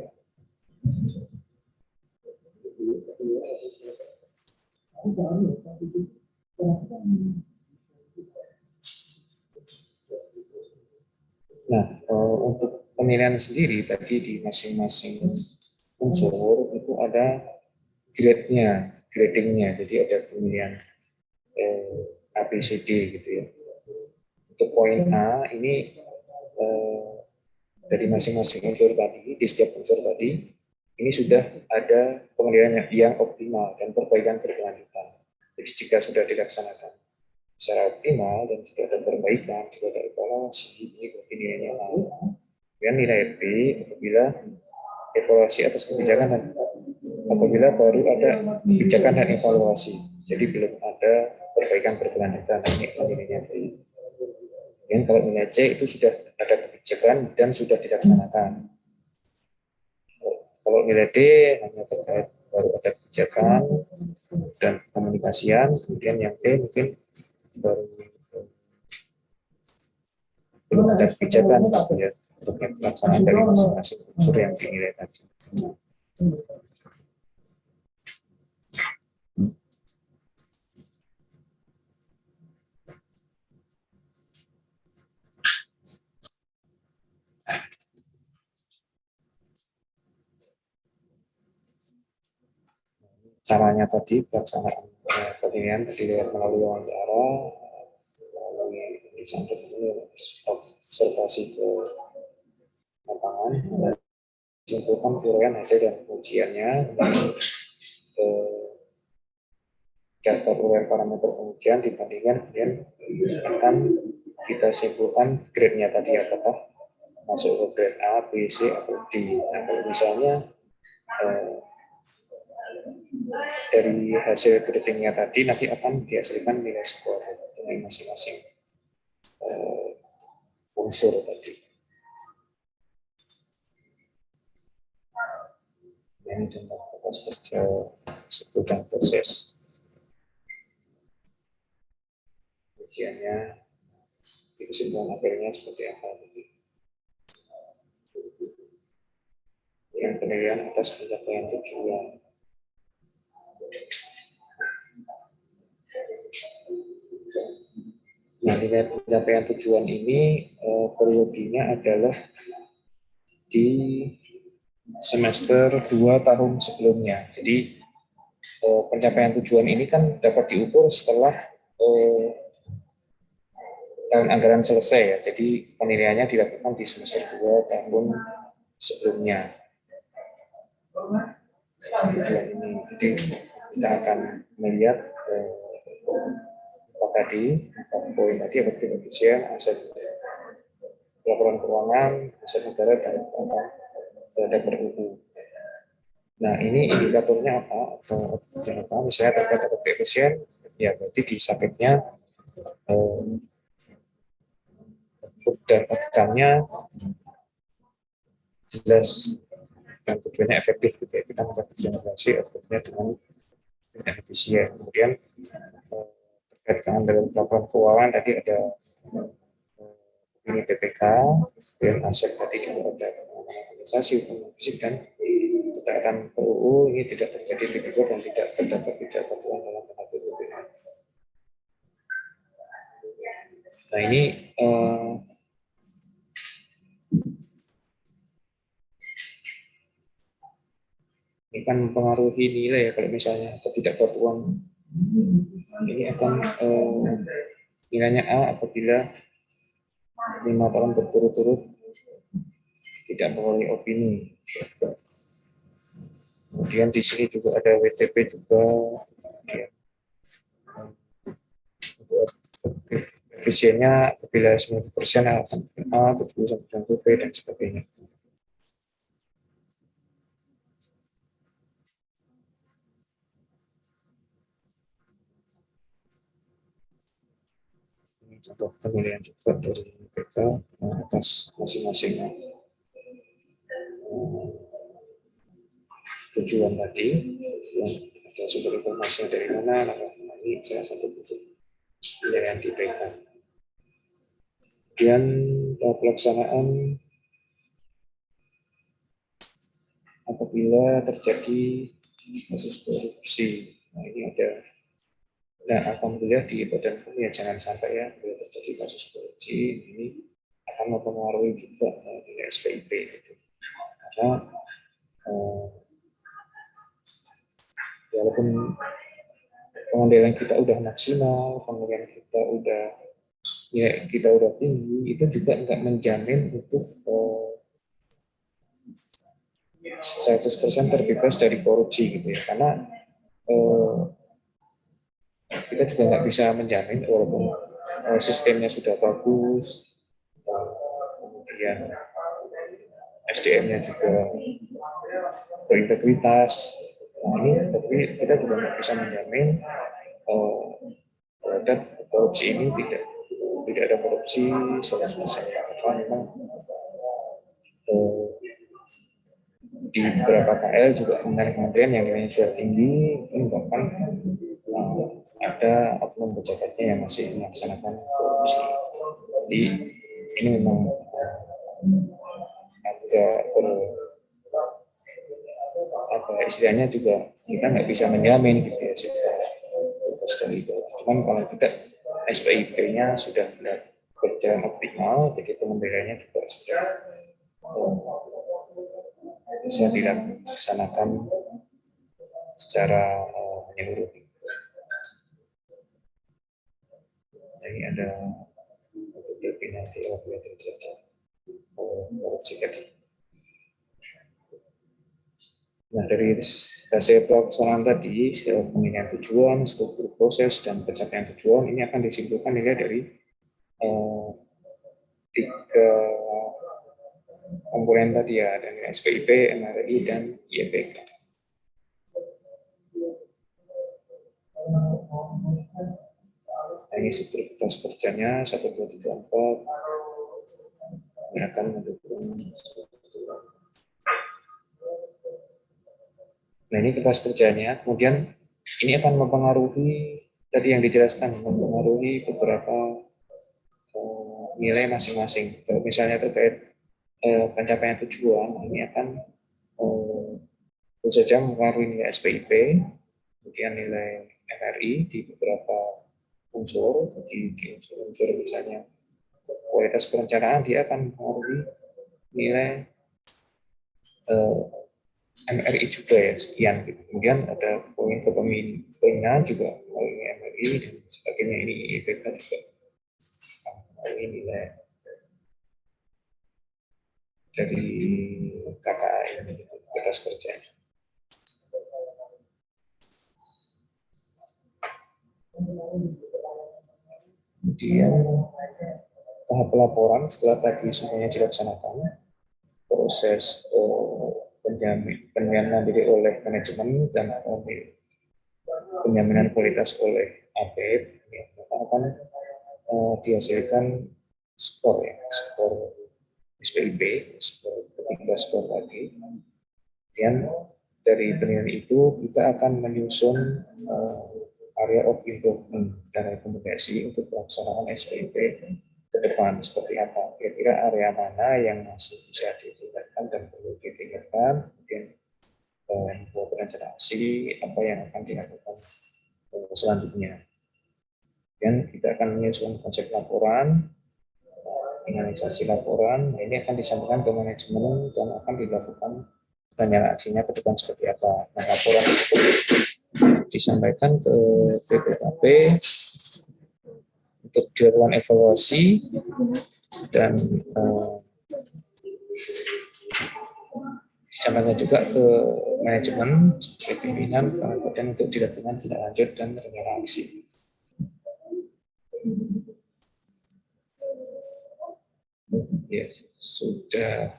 Nah, untuk penilaian sendiri tadi di masing-masing unsur itu ada grade-nya, grading-nya. Jadi ada pemilihan A, B, C, D gitu ya. Untuk poin A ini dari masing-masing unsur tadi, di setiap unsur tadi, ini sudah ada penilaian yang optimal dan perbaikan berkelanjutan. Jadi jika sudah dilaksanakan secara optimal dan tidak ada perbaikan, tidak ada evaluasi, ini berarti nilainya A. Dan nilai B apabila evaluasi atas kebijakan dan apabila baru ada kebijakan dan evaluasi. Jadi belum ada perbaikan berkelanjutan, ini nilainya B. Dan kalau nilai C itu sudah ada kebijakan dan sudah dilaksanakan. Kalau nilai D hanya terkait baru ada kebijakan dan komunikasian, kemudian yang D mungkin baru belum ada kebijakan gitu ya untuk pelaksanaan dari masing-masing unsur yang dinilai tadi. Caranya tadi pelaksanaan penilaian dilihat melalui wawancara, melalui pemeriksaan observasi ke lapangan, simpulkan uraian hasil dan pengujiannya, daftar uraian parameter pengujian dibandingkan kemudian akan kita simpulkan grade-nya tadi apakah masuk ke grade A, B, C, atau D. Nah, kalau misalnya dari hasil gradingnya tadi nanti akan dihasilkan nilai skor dari masing-masing unsur tadi. Ini tentang proses kerja sedang proses ujiannya, kesimpulan akhirnya seperti apa. Yang penilaian atas pencapaian tujuan. Nah, nilai pencapaian tujuan ini periodinya adalah di semester 2 tahun sebelumnya. Jadi pencapaian tujuan ini kan dapat diukur setelah tahun anggaran selesai ya. Jadi penilaiannya dilakukan di semester 2 tahun sebelumnya. Tujuan ini. Jadi kita akan melihat apa tadi, poin tadi apa efisien, aset laporan keuangan, aset negara dan terhadap RUU. Nah, ini indikatornya apa atau apa? Misalnya terkait efektif efisien, ya berarti di sakitnya dan outcome-nya jelas dan tujuannya efektif gitu ya. Kita mencapai generasi efektifnya dengan efisien. Kemudian terkait dengan dalam laporan keuangan tadi ada ini PPK, dan aset tadi juga ada organisasi, fisik dan ketaatan PUU ini tidak terjadi litigo dan tidak terdapat ketidakpatuhan dalam pengambilan. Nah ini kan mempengaruhi nilai ya, kalau misalnya ketidakpatuhan ini akan nilainya A apabila 5 tahun berturut-turut tidak memiliki opini. Kemudian di sini juga ada WTP juga, ya. Untuk efisiennya apabila 90% akan A, 70% B dan sebagainya. Ini contoh penilaian juga dari PK atas masing-masing tujuan tadi, yang ada sumber informasinya dari mana, ini salah satu bentuk penilaian di PK. Kemudian pelaksanaan apabila terjadi kasus korupsi. Nah ini ada. Nah alhamdulillah di Badan POM ya jangan sampai ya bila terjadi kasus korupsi ini akan mempengaruhi juga nilai SPIP gitu. Karena walaupun pengendalian kita udah maksimal, pengendalian kita udah tinggi, itu juga nggak menjamin untuk 100% terbebas dari korupsi gitu ya. Karena kita juga nggak bisa menjamin walaupun sistemnya sudah bagus, kemudian SDM-nya juga berintegritas. Nah, ini tapi kita juga nggak bisa menjamin terhadap korupsi ini tidak ada korupsi 100%. Karena memang di beberapa KL juga kementerian yang nilainya sudah tinggi, bahkan ada oknum pejabatnya yang masih melaksanakan korupsi. Jadi ini memang agak istilahnya juga kita nggak bisa menjamin gitu ya dari itu. Cuman kalau kita SPIP-nya sudah berjalan optimal, jadi pengendaliannya juga sudah bisa dilaksanakan secara menyeluruh. Jadi ada untuk definisi apabila terjadi korupsi tadi. Nah, dari hasil pelaksanaan tadi, pemilihan tujuan, struktur proses, dan pencapaian tujuan ini akan disimpulkan nilai dari 3 komponen tadi ya, dan SPIP, MRI, dan IEPK. Nah, ini struktur proses kerjanya 1, 2, 3, 4 ini akan mendukung. Nah, ini kertas kerjanya, kemudian ini akan mempengaruhi tadi yang dijelaskan, mempengaruhi beberapa nilai masing-masing. Kalau misalnya terkait pencapaian tujuan, ini akan tentu saja mempengaruhi nilai SPIP, kemudian nilai MRI di beberapa unsur, di unsur misalnya kualitas perencanaan, dia akan mempengaruhi nilai MRI juga ya, sekian gitu. Kemudian ada poin kepemimpinan juga melalui MRI dan sebagainya. Ini IPK juga ini nilai dari KKA ini, kertas kerja. Kemudian tahap pelaporan setelah tadi semuanya dilaksanakan, proses penjaminan mandiri oleh manajemen dan penjaminan kualitas oleh APEP, ya, akan dihasilkan skor ya, skor SPIP, skor ketiga skor tadi. Kemudian dari penilaian itu kita akan menyusun area of improvement dan rekomendasi untuk pelaksanaan SPIP ke depan seperti apa, kira-kira area mana yang masih bisa ditingkatkan dan perlu ditingkatkan, kemudian buat perencanaan aksi apa yang akan dilakukan selanjutnya. Dan kita akan menyusun konsep laporan, finalisasi laporan. Ini akan disampaikan ke manajemen dan akan dilakukan rencana aksinya ke depan seperti apa. Nah, laporan itu disampaikan ke BPKP untuk dilakukan evaluasi dan disampaikan juga ke manajemen, ke pimpinan, kemudian untuk dilakukan tindak lanjut dan rencana aksi. Ya, sudah.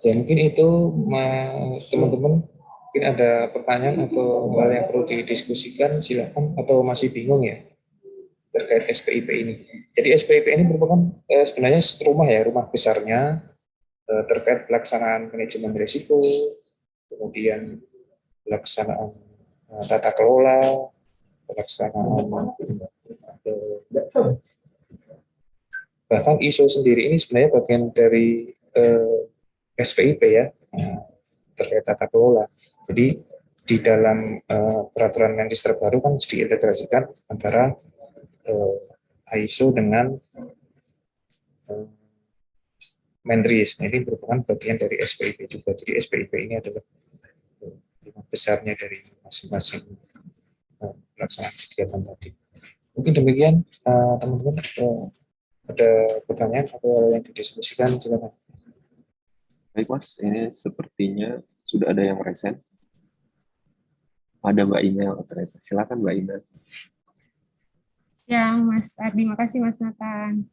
Ya, mungkin itu teman-teman mungkin ada pertanyaan atau hal yang perlu didiskusikan, silakan, atau masih bingung ya terkait SPIP ini. Jadi SPIP ini merupakan sebenarnya rumah besarnya terkait pelaksanaan manajemen risiko, kemudian pelaksanaan tata kelola, pelaksanaan bahkan ISO sendiri ini sebenarnya bagian dari SPIP ya, terkait tata kelola. Jadi di dalam peraturan Mendikbud terbaru kan diintegrasikan antara ISO dengan Menris. Nah, ini merupakan bagian dari SPIP juga. Jadi SPIP ini adalah lima besarnya dari masing-masing pelaksanaan kegiatan tadi. Mungkin demikian teman-teman. Ada pertanyaan atau yang didiskusikan, silakan. Baik Mas, ini sepertinya sudah ada yang resen. Ada Mbak Email ternyata. Silakan Mbak Email. Ya, Mas Ardi, makasih Mas Nathan.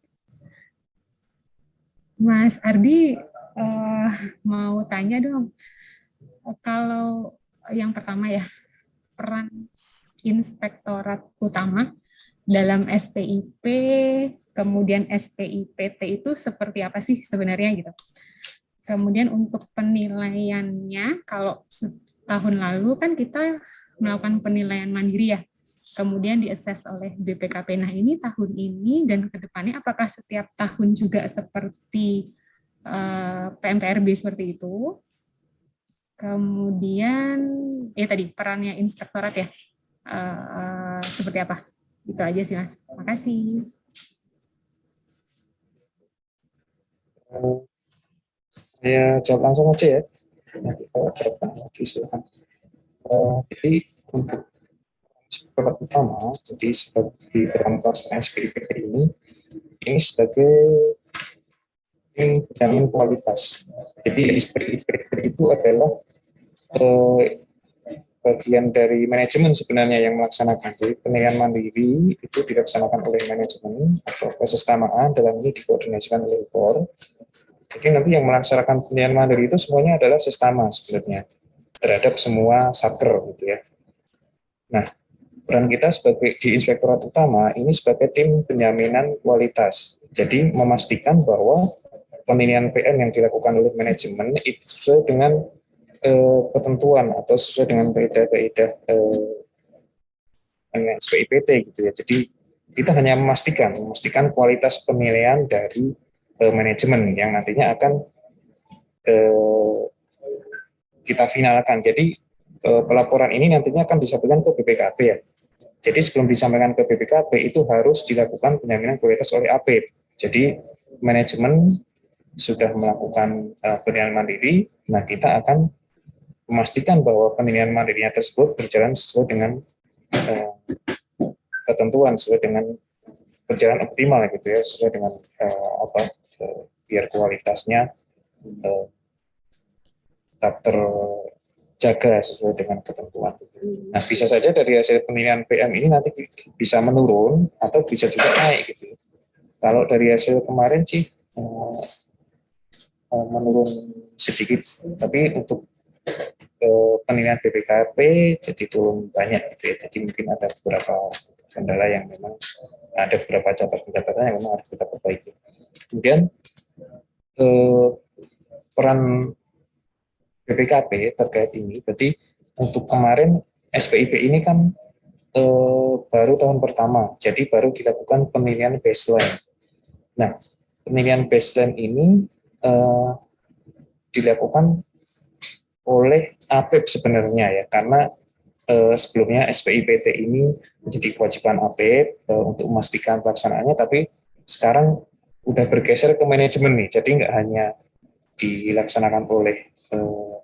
Mas Ardi, mau tanya dong, kalau yang pertama ya, peran inspektorat utama dalam SPIP, kemudian SPIPT itu seperti apa sih sebenarnya gitu. Kemudian untuk penilaiannya, kalau tahun lalu kan kita melakukan penilaian mandiri ya, kemudian diakses oleh BPKP. Nah ini tahun ini dan ke depannya apakah setiap tahun juga seperti PMPRB seperti itu? Kemudian ya tadi perannya inspektorat ya, seperti apa? Itu aja sih Mas. Makasih. Saya jawab langsung aja ya. Nanti kalau ada pertanyaan lagi silakan. Jadi untuk inspektorat utama, jadi sebagai dalam pelaksanaan SPIP ini sebagai tim penjamin kualitas. Jadi SPIP itu adalah bagian dari manajemen sebenarnya yang melaksanakan. Jadi penilaian mandiri itu dilaksanakan oleh manajemen atau kesesamaan, dalam ini dikoordinasikan oleh KOR. Jadi nanti yang melaksanakan penilaian mandiri itu semuanya adalah sesama sebenarnya terhadap semua satker gitu ya. Nah, peran kita sebagai di inspektorat utama ini sebagai tim penjaminan kualitas. Jadi memastikan bahwa penilaian PM yang dilakukan oleh manajemen itu sesuai dengan ketentuan atau sesuai dengan kaidah-kaidah SPIPT gitu ya. Jadi kita hanya memastikan kualitas penilaian dari manajemen yang nantinya akan kita finalkan. Jadi pelaporan ini nantinya akan disampaikan ke BPKP ya. Jadi sebelum disampaikan ke BPKP itu harus dilakukan penjaminan kualitas oleh AP. Jadi manajemen sudah melakukan penilaian mandiri, nah kita akan memastikan bahwa penilaian mandirinya tersebut berjalan sesuai dengan ketentuan, sesuai dengan berjalan optimal gitu ya, sesuai dengan biar kualitasnya tetap terjaga sesuai dengan ketentuan. Nah, bisa saja dari hasil penilaian PM ini nanti bisa menurun atau bisa juga naik gitu. Kalau dari hasil kemarin sih menurun sedikit, tapi untuk penilaian BPKP jadi turun banyak gitu ya. Jadi mungkin ada beberapa kendala yang memang ada beberapa catatan yang memang harus kita perbaiki. Kemudian peran BPKP terkait ini, berarti untuk kemarin SPIP ini kan baru tahun pertama, jadi baru dilakukan penilaian baseline. Nah, penilaian baseline ini dilakukan oleh APEP sebenarnya ya, karena sebelumnya SPIPT ini menjadi kewajiban APEP untuk memastikan pelaksanaannya, tapi sekarang udah bergeser ke manajemen nih, jadi nggak hanya dilaksanakan oleh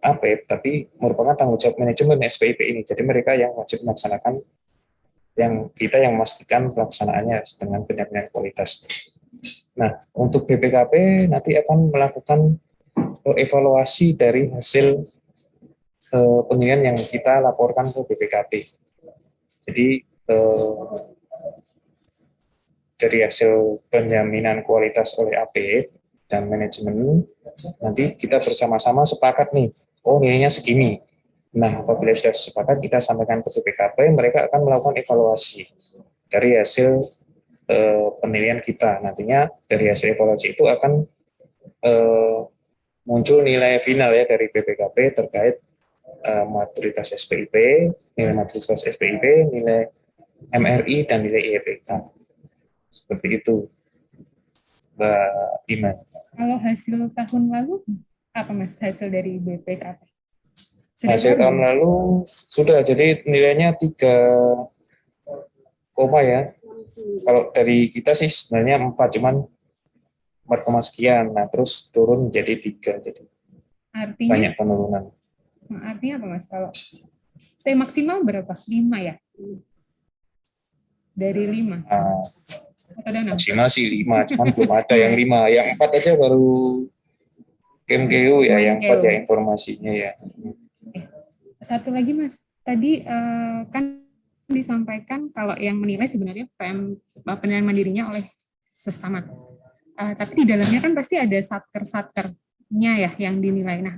APEP, tapi merupakan tanggung jawab manajemen SPIP ini. Jadi mereka yang wajib melaksanakan, yang kita yang memastikan pelaksanaannya dengan penjaminan kualitas. Nah, untuk BPKP nanti akan melakukan evaluasi dari hasil penilaian yang kita laporkan ke BPKP. Jadi dari hasil penjaminan kualitas oleh AP dan manajemen, nanti kita bersama-sama sepakat nih, oh nilainya segini. Nah, apabila sudah sepakat, kita sampaikan ke BPKP, mereka akan melakukan evaluasi dari hasil penilaian kita. Nantinya dari hasil evaluasi itu akan muncul nilai final ya dari BPKP terkait maturitas SPIP, nilai maturitas SPIP, nilai MRI, dan nilai IEPK. Seperti itu, Mbak Iman. Kalau hasil tahun lalu, apa Mas hasil dari BPKP? Hasil tahun lalu sudah, jadi nilainya 3, ya. Kalau dari kita sih sebenarnya 4, cuman 4, sekian, nah terus turun jadi 3, jadi Artinya, banyak penurunan. artinya apa Mas? Kalau T maksimal berapa? 5 ya? Dari 5 Nah, atau ada 6? maksimal sih 5, cuman belum ada yang 5, yang 4 aja baru KMKU ya, yang 4 ya informasinya ya. Satu lagi Mas, tadi kan disampaikan kalau yang menilai sebenarnya penilaian mandirinya oleh sesama. Tapi di dalamnya kan pasti ada satker-satkernya ya yang dinilai. Nah,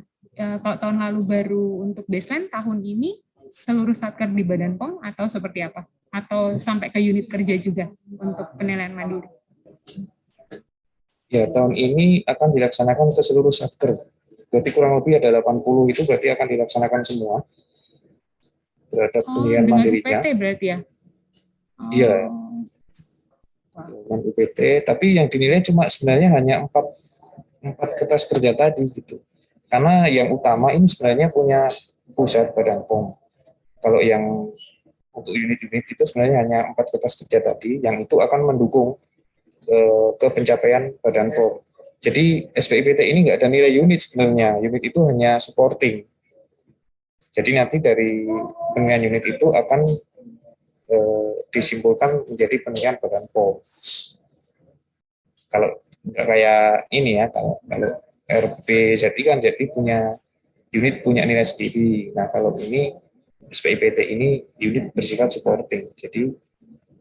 kalau tahun lalu baru untuk baseline, tahun ini seluruh satker di Badan POM atau seperti apa? Atau sampai ke unit kerja juga untuk penilaian mandiri? Ya, tahun ini akan dilaksanakan ke seluruh satker. Berarti kurang lebih ada 80 itu berarti akan dilaksanakan semua terhadap penilaian dengan mandirinya. UPT berarti ya? Iya, dengan UPT, tapi yang dinilai cuma sebenarnya hanya 4 kertas kerja tadi gitu. Karena yang utama ini sebenarnya punya pusat Badan POM. Kalau yang untuk unit-unit itu sebenarnya hanya 4 kertas kerja tadi, yang itu akan mendukung ke pencapaian Badan POM. Jadi SPIPT ini nggak ada nilai unit sebenarnya, unit itu hanya supporting. Jadi nanti dari penilaian unit itu akan disimpulkan menjadi penilaian Badan POM. Kalau nggak kayak ini ya, kalau RPZI kan jadi punya unit punya nilai sendiri. Nah kalau ini SPIPT ini unit bersifat supporting. Jadi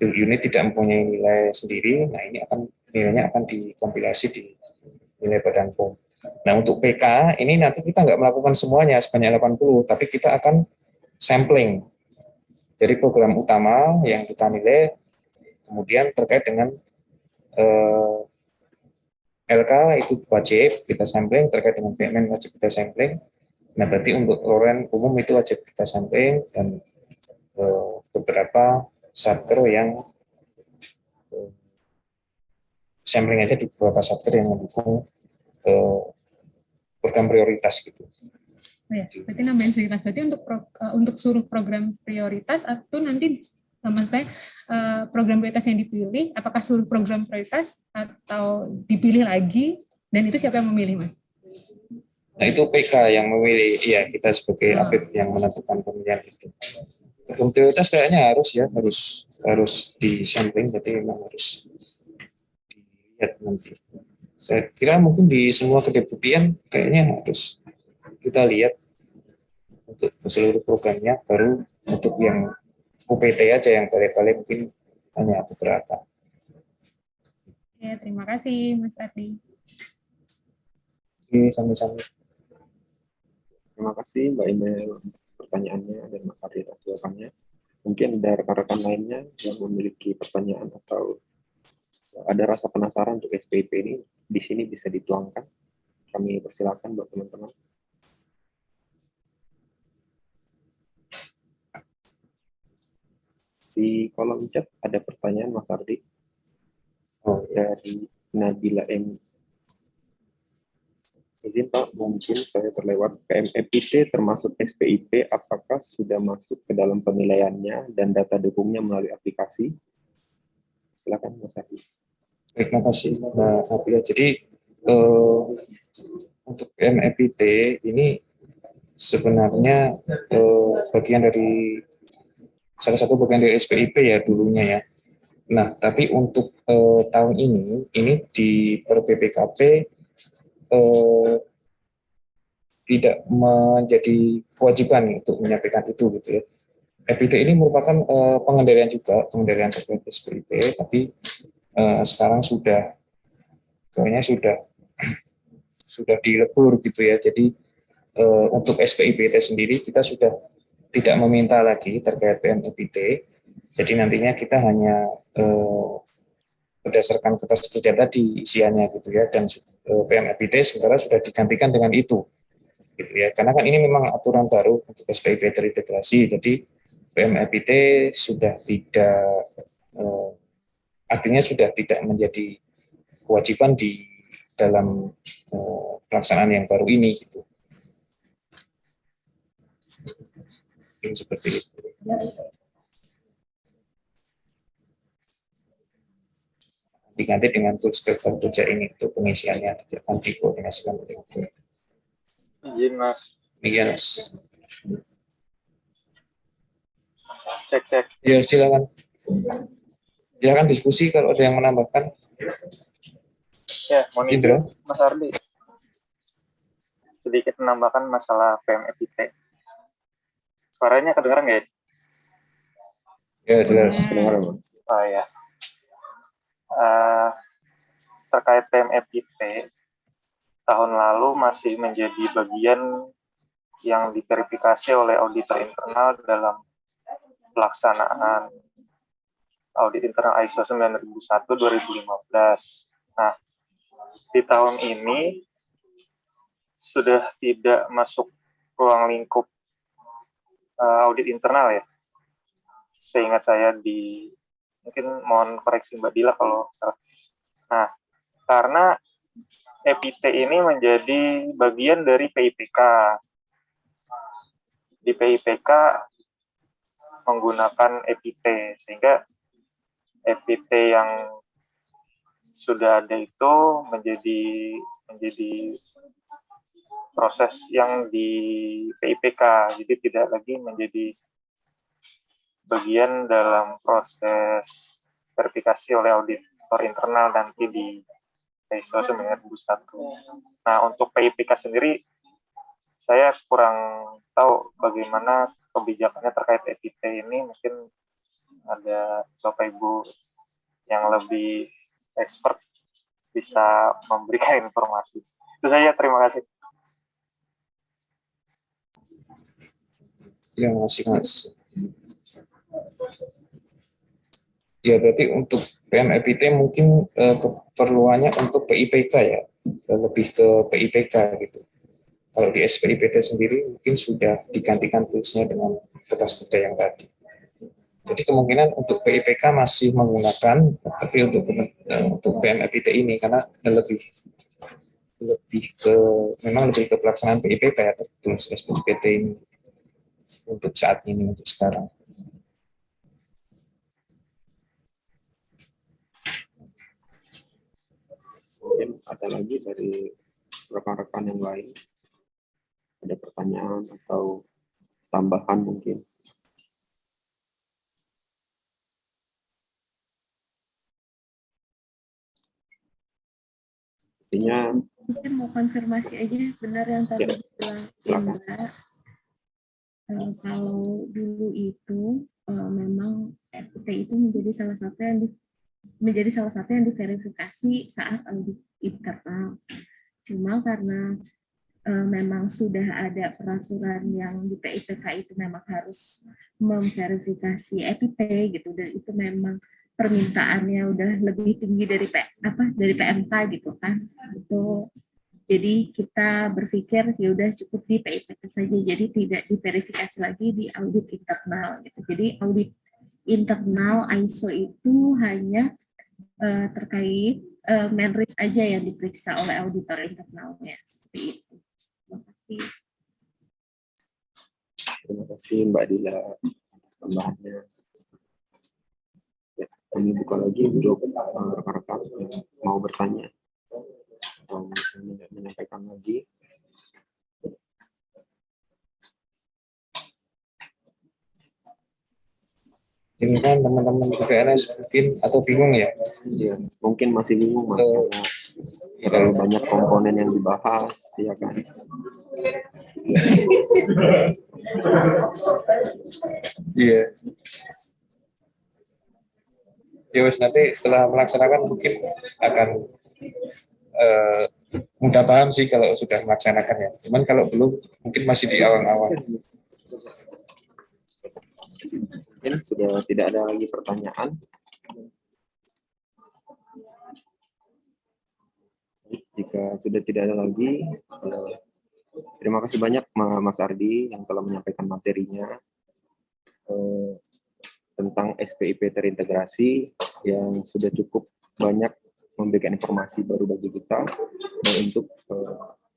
unit tidak mempunyai nilai sendiri. Nah ini akan nilainya akan dikompilasi di nilai Badan POM. Nah untuk PK ini nanti kita nggak melakukan semuanya sebanyak 80, tapi kita akan sampling. Jadi program utama yang kita nilai, kemudian terkait dengan LK itu wajib kita sampling, terkait dengan PMN wajib kita sampling. Nah berarti untuk loren umum itu wajib kita sampling, dan beberapa satker yang sampling aja di beberapa satker yang mendukung program prioritas gitu. Oh ya, berarti nambahin sedikit Mas. Berarti untuk seluruh program prioritas atau nanti sama saya program prioritas yang dipilih, apakah seluruh program prioritas atau dipilih lagi, dan itu siapa yang memilih Mas? Nah itu PK yang memilih, iya kita sebagai APIP yang menentukan pemilihan itu. Program prioritas kayaknya harus di sampling, jadi memang harus dilihat nanti. Saya kira mungkin di semua kedeputian kayaknya harus kita lihat untuk seluruh programnya, baru untuk yang UPT aja yang balik-balik mungkin hanya beberapa. Ya, terima kasih Mas Ardi. Oke, sama-sama. Terima kasih Mbak Imel untuk pertanyaannya dan Mas Ardi atas jawabannya. Mungkin ada rekan-rekan lainnya yang memiliki pertanyaan atau ada rasa penasaran untuk SPIP ini, di sini bisa dituangkan. Kami persilakan buat teman-teman. Di kolom chat ada pertanyaan Mas Ardi dari Nabila M. Izin Pak, mungkin saya terlewat. PMFIT termasuk SPIP, apakah sudah masuk ke dalam penilaiannya dan data dukungnya melalui aplikasi? Silakan Mas Ardi. Baik, terima kasih Mbak Abia. Jadi untuk PMFIT ini sebenarnya bagian dari salah satu bagian dari SPIP ya dulunya ya. Nah, tapi untuk tahun ini di per BPKP tidak menjadi kewajiban untuk menyampaikan itu gitu ya. FID ini merupakan pengendalian juga, pengendalian terkait SPIP, tapi sekarang kayaknya sudah dilebur gitu ya. Jadi untuk SPIPT sendiri kita sudah tidak meminta lagi terkait PMFIT. Jadi nantinya kita hanya berdasarkan kertas kerja tadi isiannya gitu ya, dan PMFIT sementara sudah digantikan dengan itu gitu ya, karena kan ini memang aturan baru untuk SPIP terintegrasi, jadi PMFIT sudah tidak artinya sudah tidak menjadi kewajiban di dalam pelaksanaan yang baru ini gitu. Seperti itu. diganti dengan tools kerja ini untuk pengisiannya, nanti koordinasikan dengan Izin Mas, demikian. cek. Ya silakan diskusi kalau ada yang menambahkan. Ya, mohon Indra. izin Mas Ardi. Sedikit menambahkan masalah PMFIT. Suaranya kedengaran nggak ya? Ya jelas. Kedengaran, Bang. Oh ya. Terkait PMFIT, tahun lalu masih menjadi bagian yang diverifikasi oleh auditor internal dalam pelaksanaan audit internal ISO 9001-2015. Nah, di tahun ini sudah tidak masuk ruang lingkup audit internal ya. Seingat saya mungkin mohon koreksi Mbak Dila kalau salah. Nah, karena EPT ini menjadi bagian dari PIPK. Di PIPK menggunakan EPT, sehingga EPT yang sudah ada itu menjadi proses yang di PIPK, jadi tidak lagi menjadi bagian dalam proses verifikasi oleh auditor internal nanti di ISO 9001. Nah, untuk PIPK sendiri, saya kurang tahu bagaimana kebijakannya terkait EPT ini. Mungkin ada Bapak Ibu yang lebih expert bisa memberikan informasi. Itu saja, terima kasih. Ya, masih Mas. Ya, berarti untuk PMFIT mungkin keperluannya untuk PIPK ya, lebih ke PIPK gitu. Kalau di SPIPT sendiri mungkin sudah digantikan toolsnya dengan kertas kerja yang tadi. Jadi kemungkinan untuk PIPK masih menggunakan, tapi untuk PMFIT ini karena lebih ke pelaksanaan PIPK ya, tools SPIPT ini untuk saat ini, untuk sekarang. Mungkin ada lagi dari rekan-rekan yang lain, ada pertanyaan atau tambahan mungkin. Artinya Mungkin mau konfirmasi aja benar yang tadi bilang Indra. Kalau dulu itu memang FPT itu menjadi salah satu yang diverifikasi saat audit internal. Cuma karena memang sudah ada peraturan yang di PIPK itu memang harus memverifikasi EPT gitu, dan itu memang permintaannya udah lebih tinggi dari PMK gitu kan. Itu jadi kita berpikir ya udah cukup di PIPK saja, jadi tidak diverifikasi lagi di audit internal gitu. Jadi audit internal ISO itu hanya terkait main risk aja yang diperiksa oleh auditor internalnya, seperti itu. Terima kasih. terima kasih Mbak Dila atas tambahannya. Ya, kami buka lagi untuk rekan-rekan yang mau bertanya atau menyampaikan lagi. Ini kan teman-teman PNS mungkin atau bingung ya? Ya, mungkin masih bingung Mas, karena terlalu banyak komponen yang dibahas, ya kan? Iya. Ya wes, nanti setelah melaksanakan mungkin akan mudah paham sih kalau sudah melaksanakan ya. Cuman kalau belum mungkin masih di awal-awal. Mungkin sudah tidak ada lagi pertanyaan. Jika sudah tidak ada lagi, terima kasih banyak Mas Ardi yang telah menyampaikan materinya tentang SPIP terintegrasi yang sudah cukup banyak memberikan informasi baru bagi kita. Dan untuk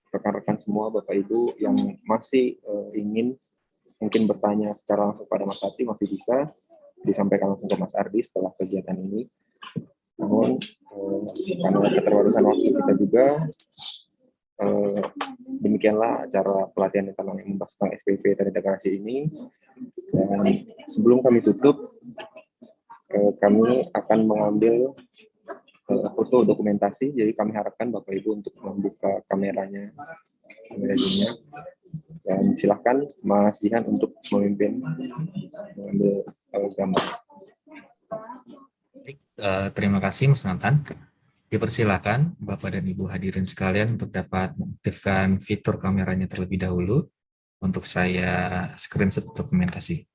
rekan-rekan semua, Bapak Ibu yang masih ingin mungkin bertanya secara langsung pada Mas Ardi, masih bisa disampaikan langsung ke Mas Ardi setelah kegiatan ini. Namun karena keterbatasan waktu kita juga, demikianlah acara pelatihan internal yang membahas tentang SPP terintegrasi ini. Dan sebelum kami tutup, kami akan mengambil foto dokumentasi. Jadi kami harapkan Bapak Ibu untuk membuka kameranya, kamera Zoom-nya. Dan silahkan Mas Jihan untuk memimpin mengambil gambar. Terima kasih Mas Nathan. Dipersilakan Bapak dan Ibu hadirin sekalian untuk dapat mengaktifkan fitur kameranya terlebih dahulu untuk saya screenshot dokumentasi.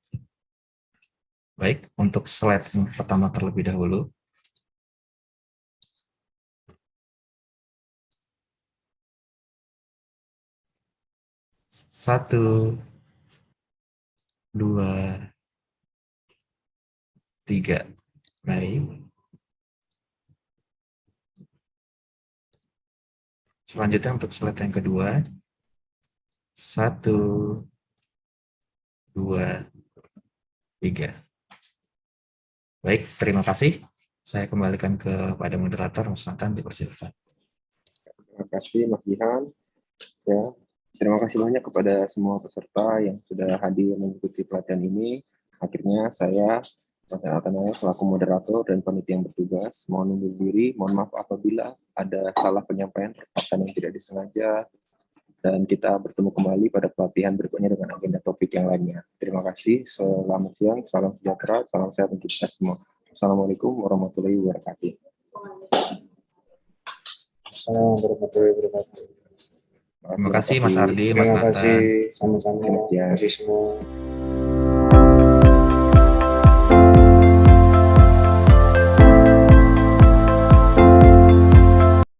Baik, untuk slide yang pertama terlebih dahulu. Satu, dua, tiga. Baik. Selanjutnya untuk slide yang kedua. Satu, dua, tiga. Baik, terima kasih. Saya kembalikan kepada moderator, Mas Nathan, dipersilakan. Terima kasih Mas Jihan. Ya, terima kasih banyak kepada semua peserta yang sudah hadir mengikuti pelatihan ini. Akhirnya saya, Mas Nathan, selaku moderator dan panitia yang bertugas, mohon undur diri. Mohon maaf apabila ada salah penyampaian perkataan yang tidak disengaja. Dan kita bertemu kembali pada pelatihan berikutnya dengan agenda topik yang lainnya. Terima kasih. Selamat siang, salam sejahtera, salam sehat untuk kita semua. Assalamualaikum warahmatullahi wabarakatuh. Assalamualaikum warahmatullahi wabarakatuh. Terima kasih Mas Ardi, Mas Terima Nathan. kasih. Sama-sama. Terima kasih. Terima kasih semua.